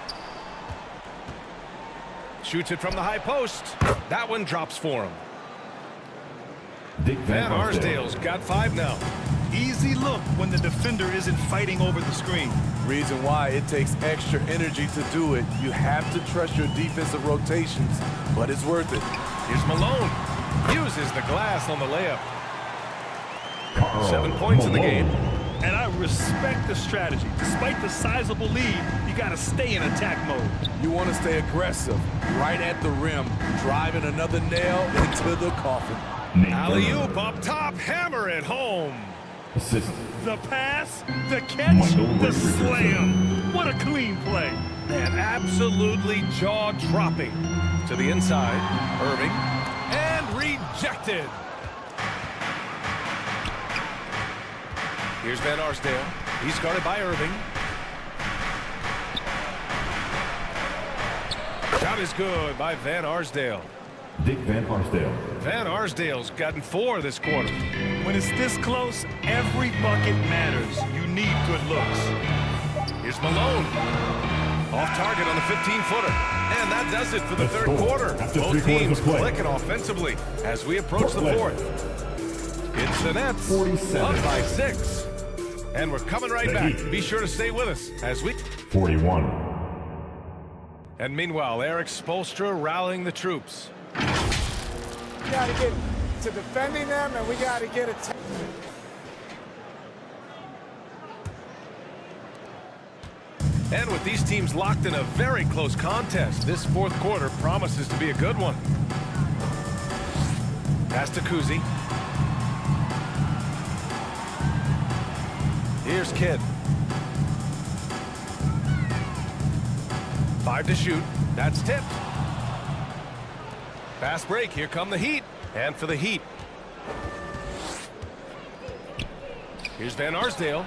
Shoots it from the high post. That one drops for him. Van Arsdale's got 5 now. Easy look when the defender isn't fighting over the screen. Reason why it takes extra energy to do it. You have to trust your defensive rotations, but it's worth it. Here's Malone. Uses the glass on the layup. 7 points in the game. And I respect the strategy. Despite the sizable lead, you got to stay in attack mode. You want to stay aggressive, right at the rim, driving another nail into the coffin. Alley-oop up top, hammer it home. Assist. The pass, the catch, the slam. What a clean play. And absolutely jaw-dropping. To the inside, Irving, and rejected. Here's Van Arsdale. He's guarded by Irving. Shot is good by Van Arsdale. Dick Van Arsdale. Van Arsdale's gotten 4 this quarter. When it's this close, every bucket matters. You need good looks. Here's Malone. Off target on the 15-footer. And that does it for the third quarter. Both teams clicking offensively as we approach the fourth. It's the Nets up by 6. And we're coming right back. Be sure to stay with us as we... 41. And meanwhile, Eric Spoelstra rallying the troops. We got to get to defending them, and we got to get a... And with these teams locked in a very close contest, this fourth quarter promises to be a good one. Pass to Kuzi. Here's Kidd. 5 to shoot. That's tipped. Fast break. Here come the Heat. And for the Heat. Here's Van Arsdale.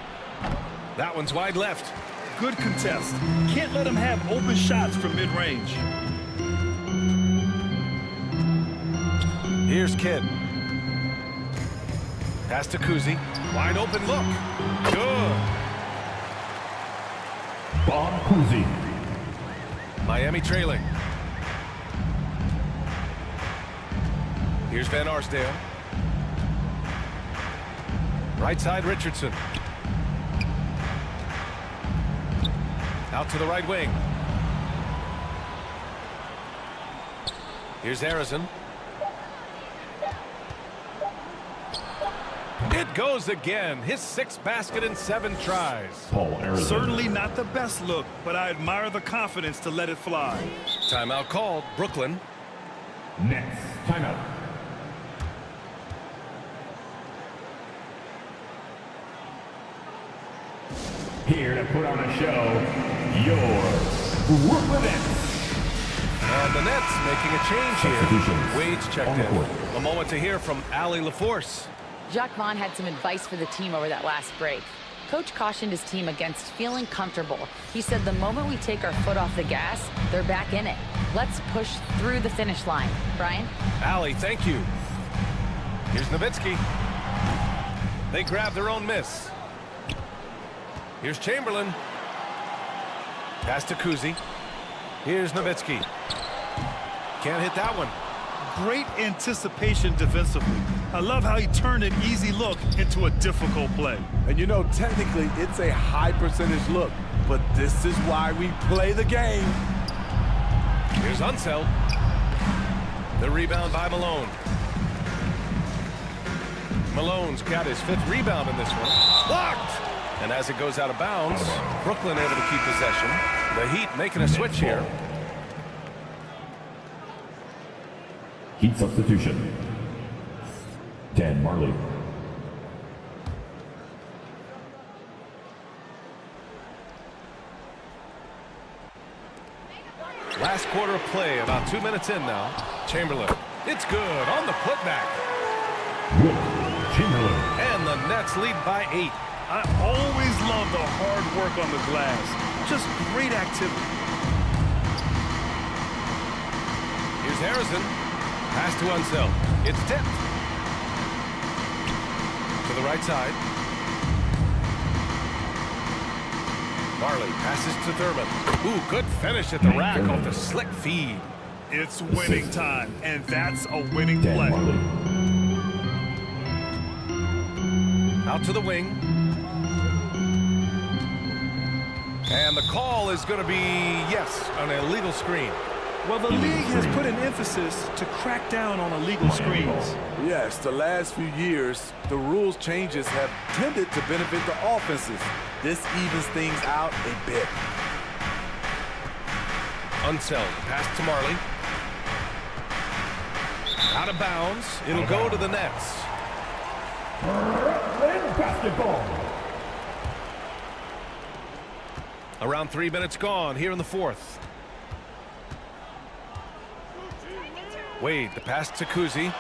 That one's wide left. Good contest. Can't let him have open shots from mid-range. Here's Kidd. Pass to Kuzi. Wide open look. Good. Bob Cousy. Miami trailing. Here's Van Arsdale. Right side, Richardson. Out to the right wing. Here's Harrison. It goes again. His 6th basket in 7 tries. Paul Harrison. Certainly not the best look, but I admire the confidence to let it fly. Timeout called. Brooklyn. Nets. Timeout. Here to put on a show, your Brooklyn Nets. And the Nets making a change here. Wade's checked in. A moment to hear from Allie LaForce. Jacques Vaughn had some advice for the team over that last break. Coach cautioned his team against feeling comfortable. He said the moment we take our foot off the gas, they're back in it. Let's push through the finish line. Brian? Allie, thank you. Here's Nowitzki. They grab their own miss. Here's Chamberlain. Pass to Kuzi. Here's Nowitzki. Can't hit that one. Great anticipation defensively. I love how he turned an easy look into a difficult play. And you know, technically, it's a high percentage look, but this is why we play the game. Here's Unseld. The rebound by Malone. Malone's got his 5th rebound in this one. Blocked! And as it goes out of bounds, Brooklyn able to keep possession. The Heat making a switch here. Heat substitution. Dan Marley. Last quarter of play, about 2 minutes in now. Chamberlain. It's good on the putback. Chamberlain. And the Nets lead by 8. I always love the hard work on the glass. Just great activity. Here's Harrison. Pass to Unseld. It's tipped. To the right side. Marley passes to Thurman. Ooh, good finish at the rack off the slick feed. It's winning time, and that's a winning play. Out to the wing. And the call is going to be, yes, an illegal screen. Well, the league has put an emphasis to crack down on illegal screens. Yes, the last few years, the rules changes have tended to benefit the offenses. This evens things out a bit. Unseld, pass to Marley. Out of bounds. It'll go to the Nets. Basketball. Around 3 minutes gone here in the fourth. Wade, the pass to Kuzi.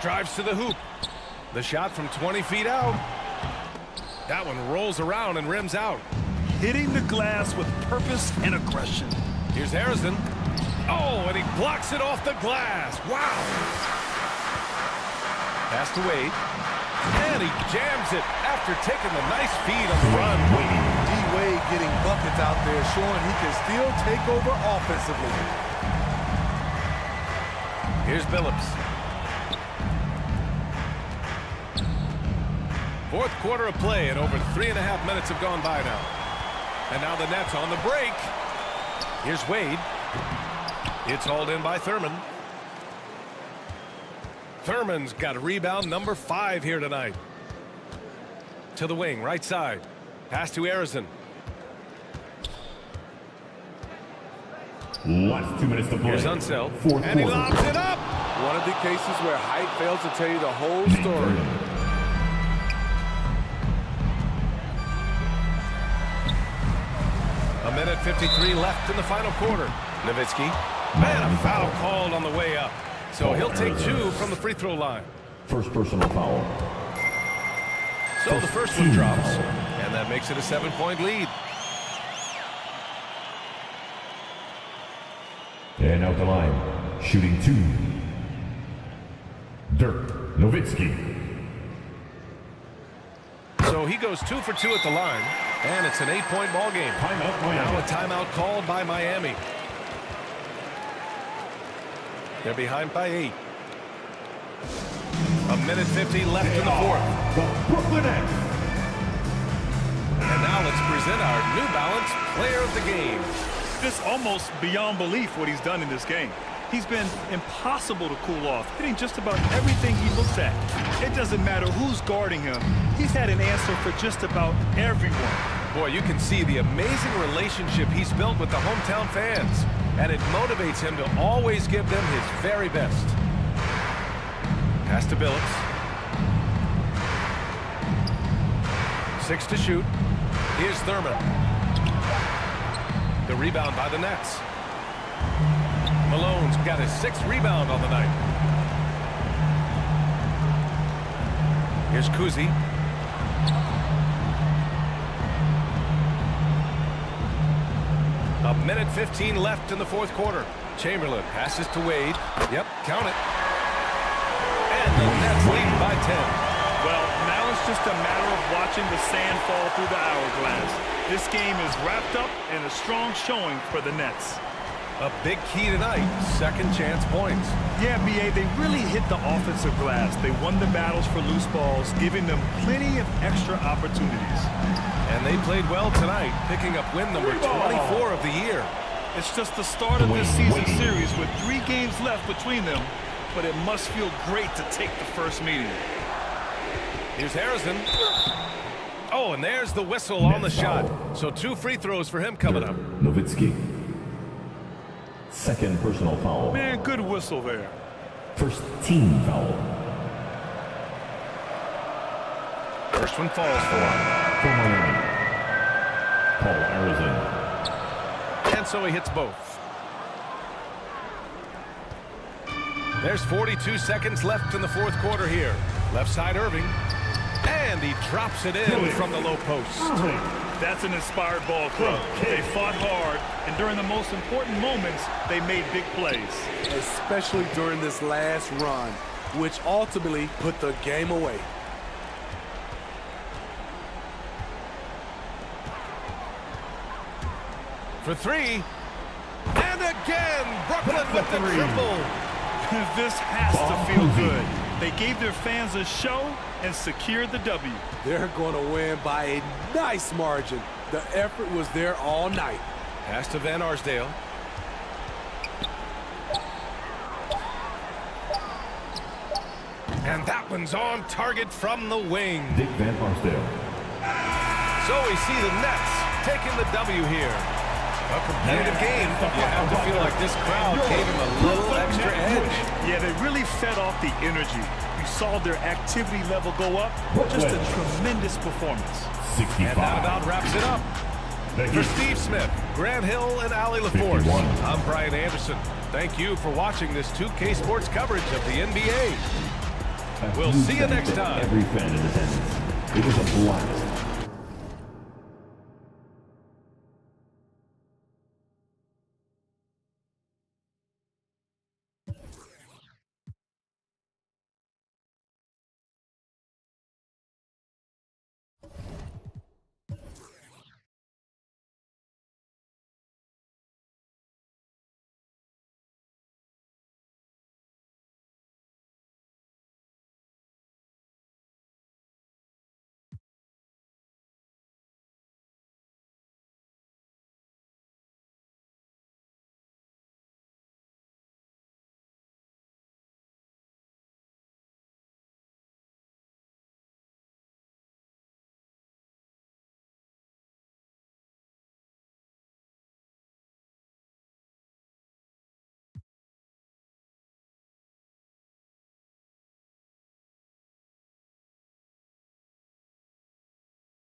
Drives to the hoop. The shot from 20 feet out. That one rolls around and rims out. Hitting the glass with purpose and aggression. Here's Harrison. Oh, and he blocks it off the glass. Wow. Pass to Wade. And he jams it after taking the nice feed on the run. D-Wade getting buckets out there, showing he can still take over offensively. Here's Billups. Fourth quarter of play, and over 3.5 minutes have gone by now. And now the Nets on the break. Here's Wade. It's hauled in by Thurman. Thurman's got a rebound number 5 here tonight. To the wing, right side. Pass to Harrison. Last 2 minutes to play. Here's Unseld. Fourth And he quarter. lobs it up. One of the cases where height fails to tell you the whole story. A minute 53 left in the final quarter. Nowitzki. Man, a foul called on the way up. So he'll take 2 from the free throw line. First personal foul. So the first one drops, and that makes it a 7-point lead. And out the line, shooting 2. Dirk Nowitzki. So he goes 2 for 2 at the line, and it's an 8-point ball game. Timeout, Miami. Now a timeout called by Miami. They're behind by 8. A minute 50 left in the fourth. The Brooklyn Nets. And now let's present our New Balance Player of the Game. It's almost beyond belief what he's done in this game. He's been impossible to cool off, hitting just about everything he looks at. It doesn't matter who's guarding him. He's had an answer for just about everyone. Boy, you can see the amazing relationship he's built with the hometown fans, and it motivates him to always give them his very best. Pass to Billups. 6 to shoot. Here's Thurman. The rebound by the Nets. Malone's got his 6th rebound on the night. Here's Kuzi. A minute 15 left in the fourth quarter. Chamberlain passes to Wade. Yep, count it. And the Nets lead by 10. Well, now it's just a matter of watching the sand fall through the hourglass. This game is wrapped up in a strong showing for the Nets. A big key tonight, second chance points. Yeah, B.A., they really hit the offensive glass. They won the battles for loose balls, giving them plenty of extra opportunities. And they played well tonight, picking up win number 24 of the year. It's just the start of this season series with 3 games left between them, but it must feel great to take the first meeting. Here's Harrison. Oh, and there's the whistle on the shot. So 2 free throws for him coming up. Nowitzki. Second personal foul. Man, good whistle there. First team foul. First one falls for Miami. Paul Arizin. And so he hits both. There's 42 seconds left in the fourth quarter here. Left side Irving. And he drops it in from the low post. That's an inspired ball club. They fought hard, and during the most important moments, they made big plays. Especially during this last run, which ultimately put the game away. For 3. And again, Brooklyn with the triple. This has to feel good. They gave their fans a show and secured the W. They're going to win by a nice margin. The effort was there all night. Pass to Van Arsdale. And that one's on target from the wing. Dick Van Arsdale. So we see the Nets taking the W here. A competitive game. You have to feel like this crowd gave him a little extra edge. Yeah, they really fed off the energy. You saw their activity level go up. Just a tremendous performance. 65. And that about wraps it up. For Steve Smith, Grant Hill, and Ali LaForce, I'm Brian Anderson. Thank you for watching this 2K Sports coverage of the NBA. We'll see you next time. Every fan in attendance. It was a blast.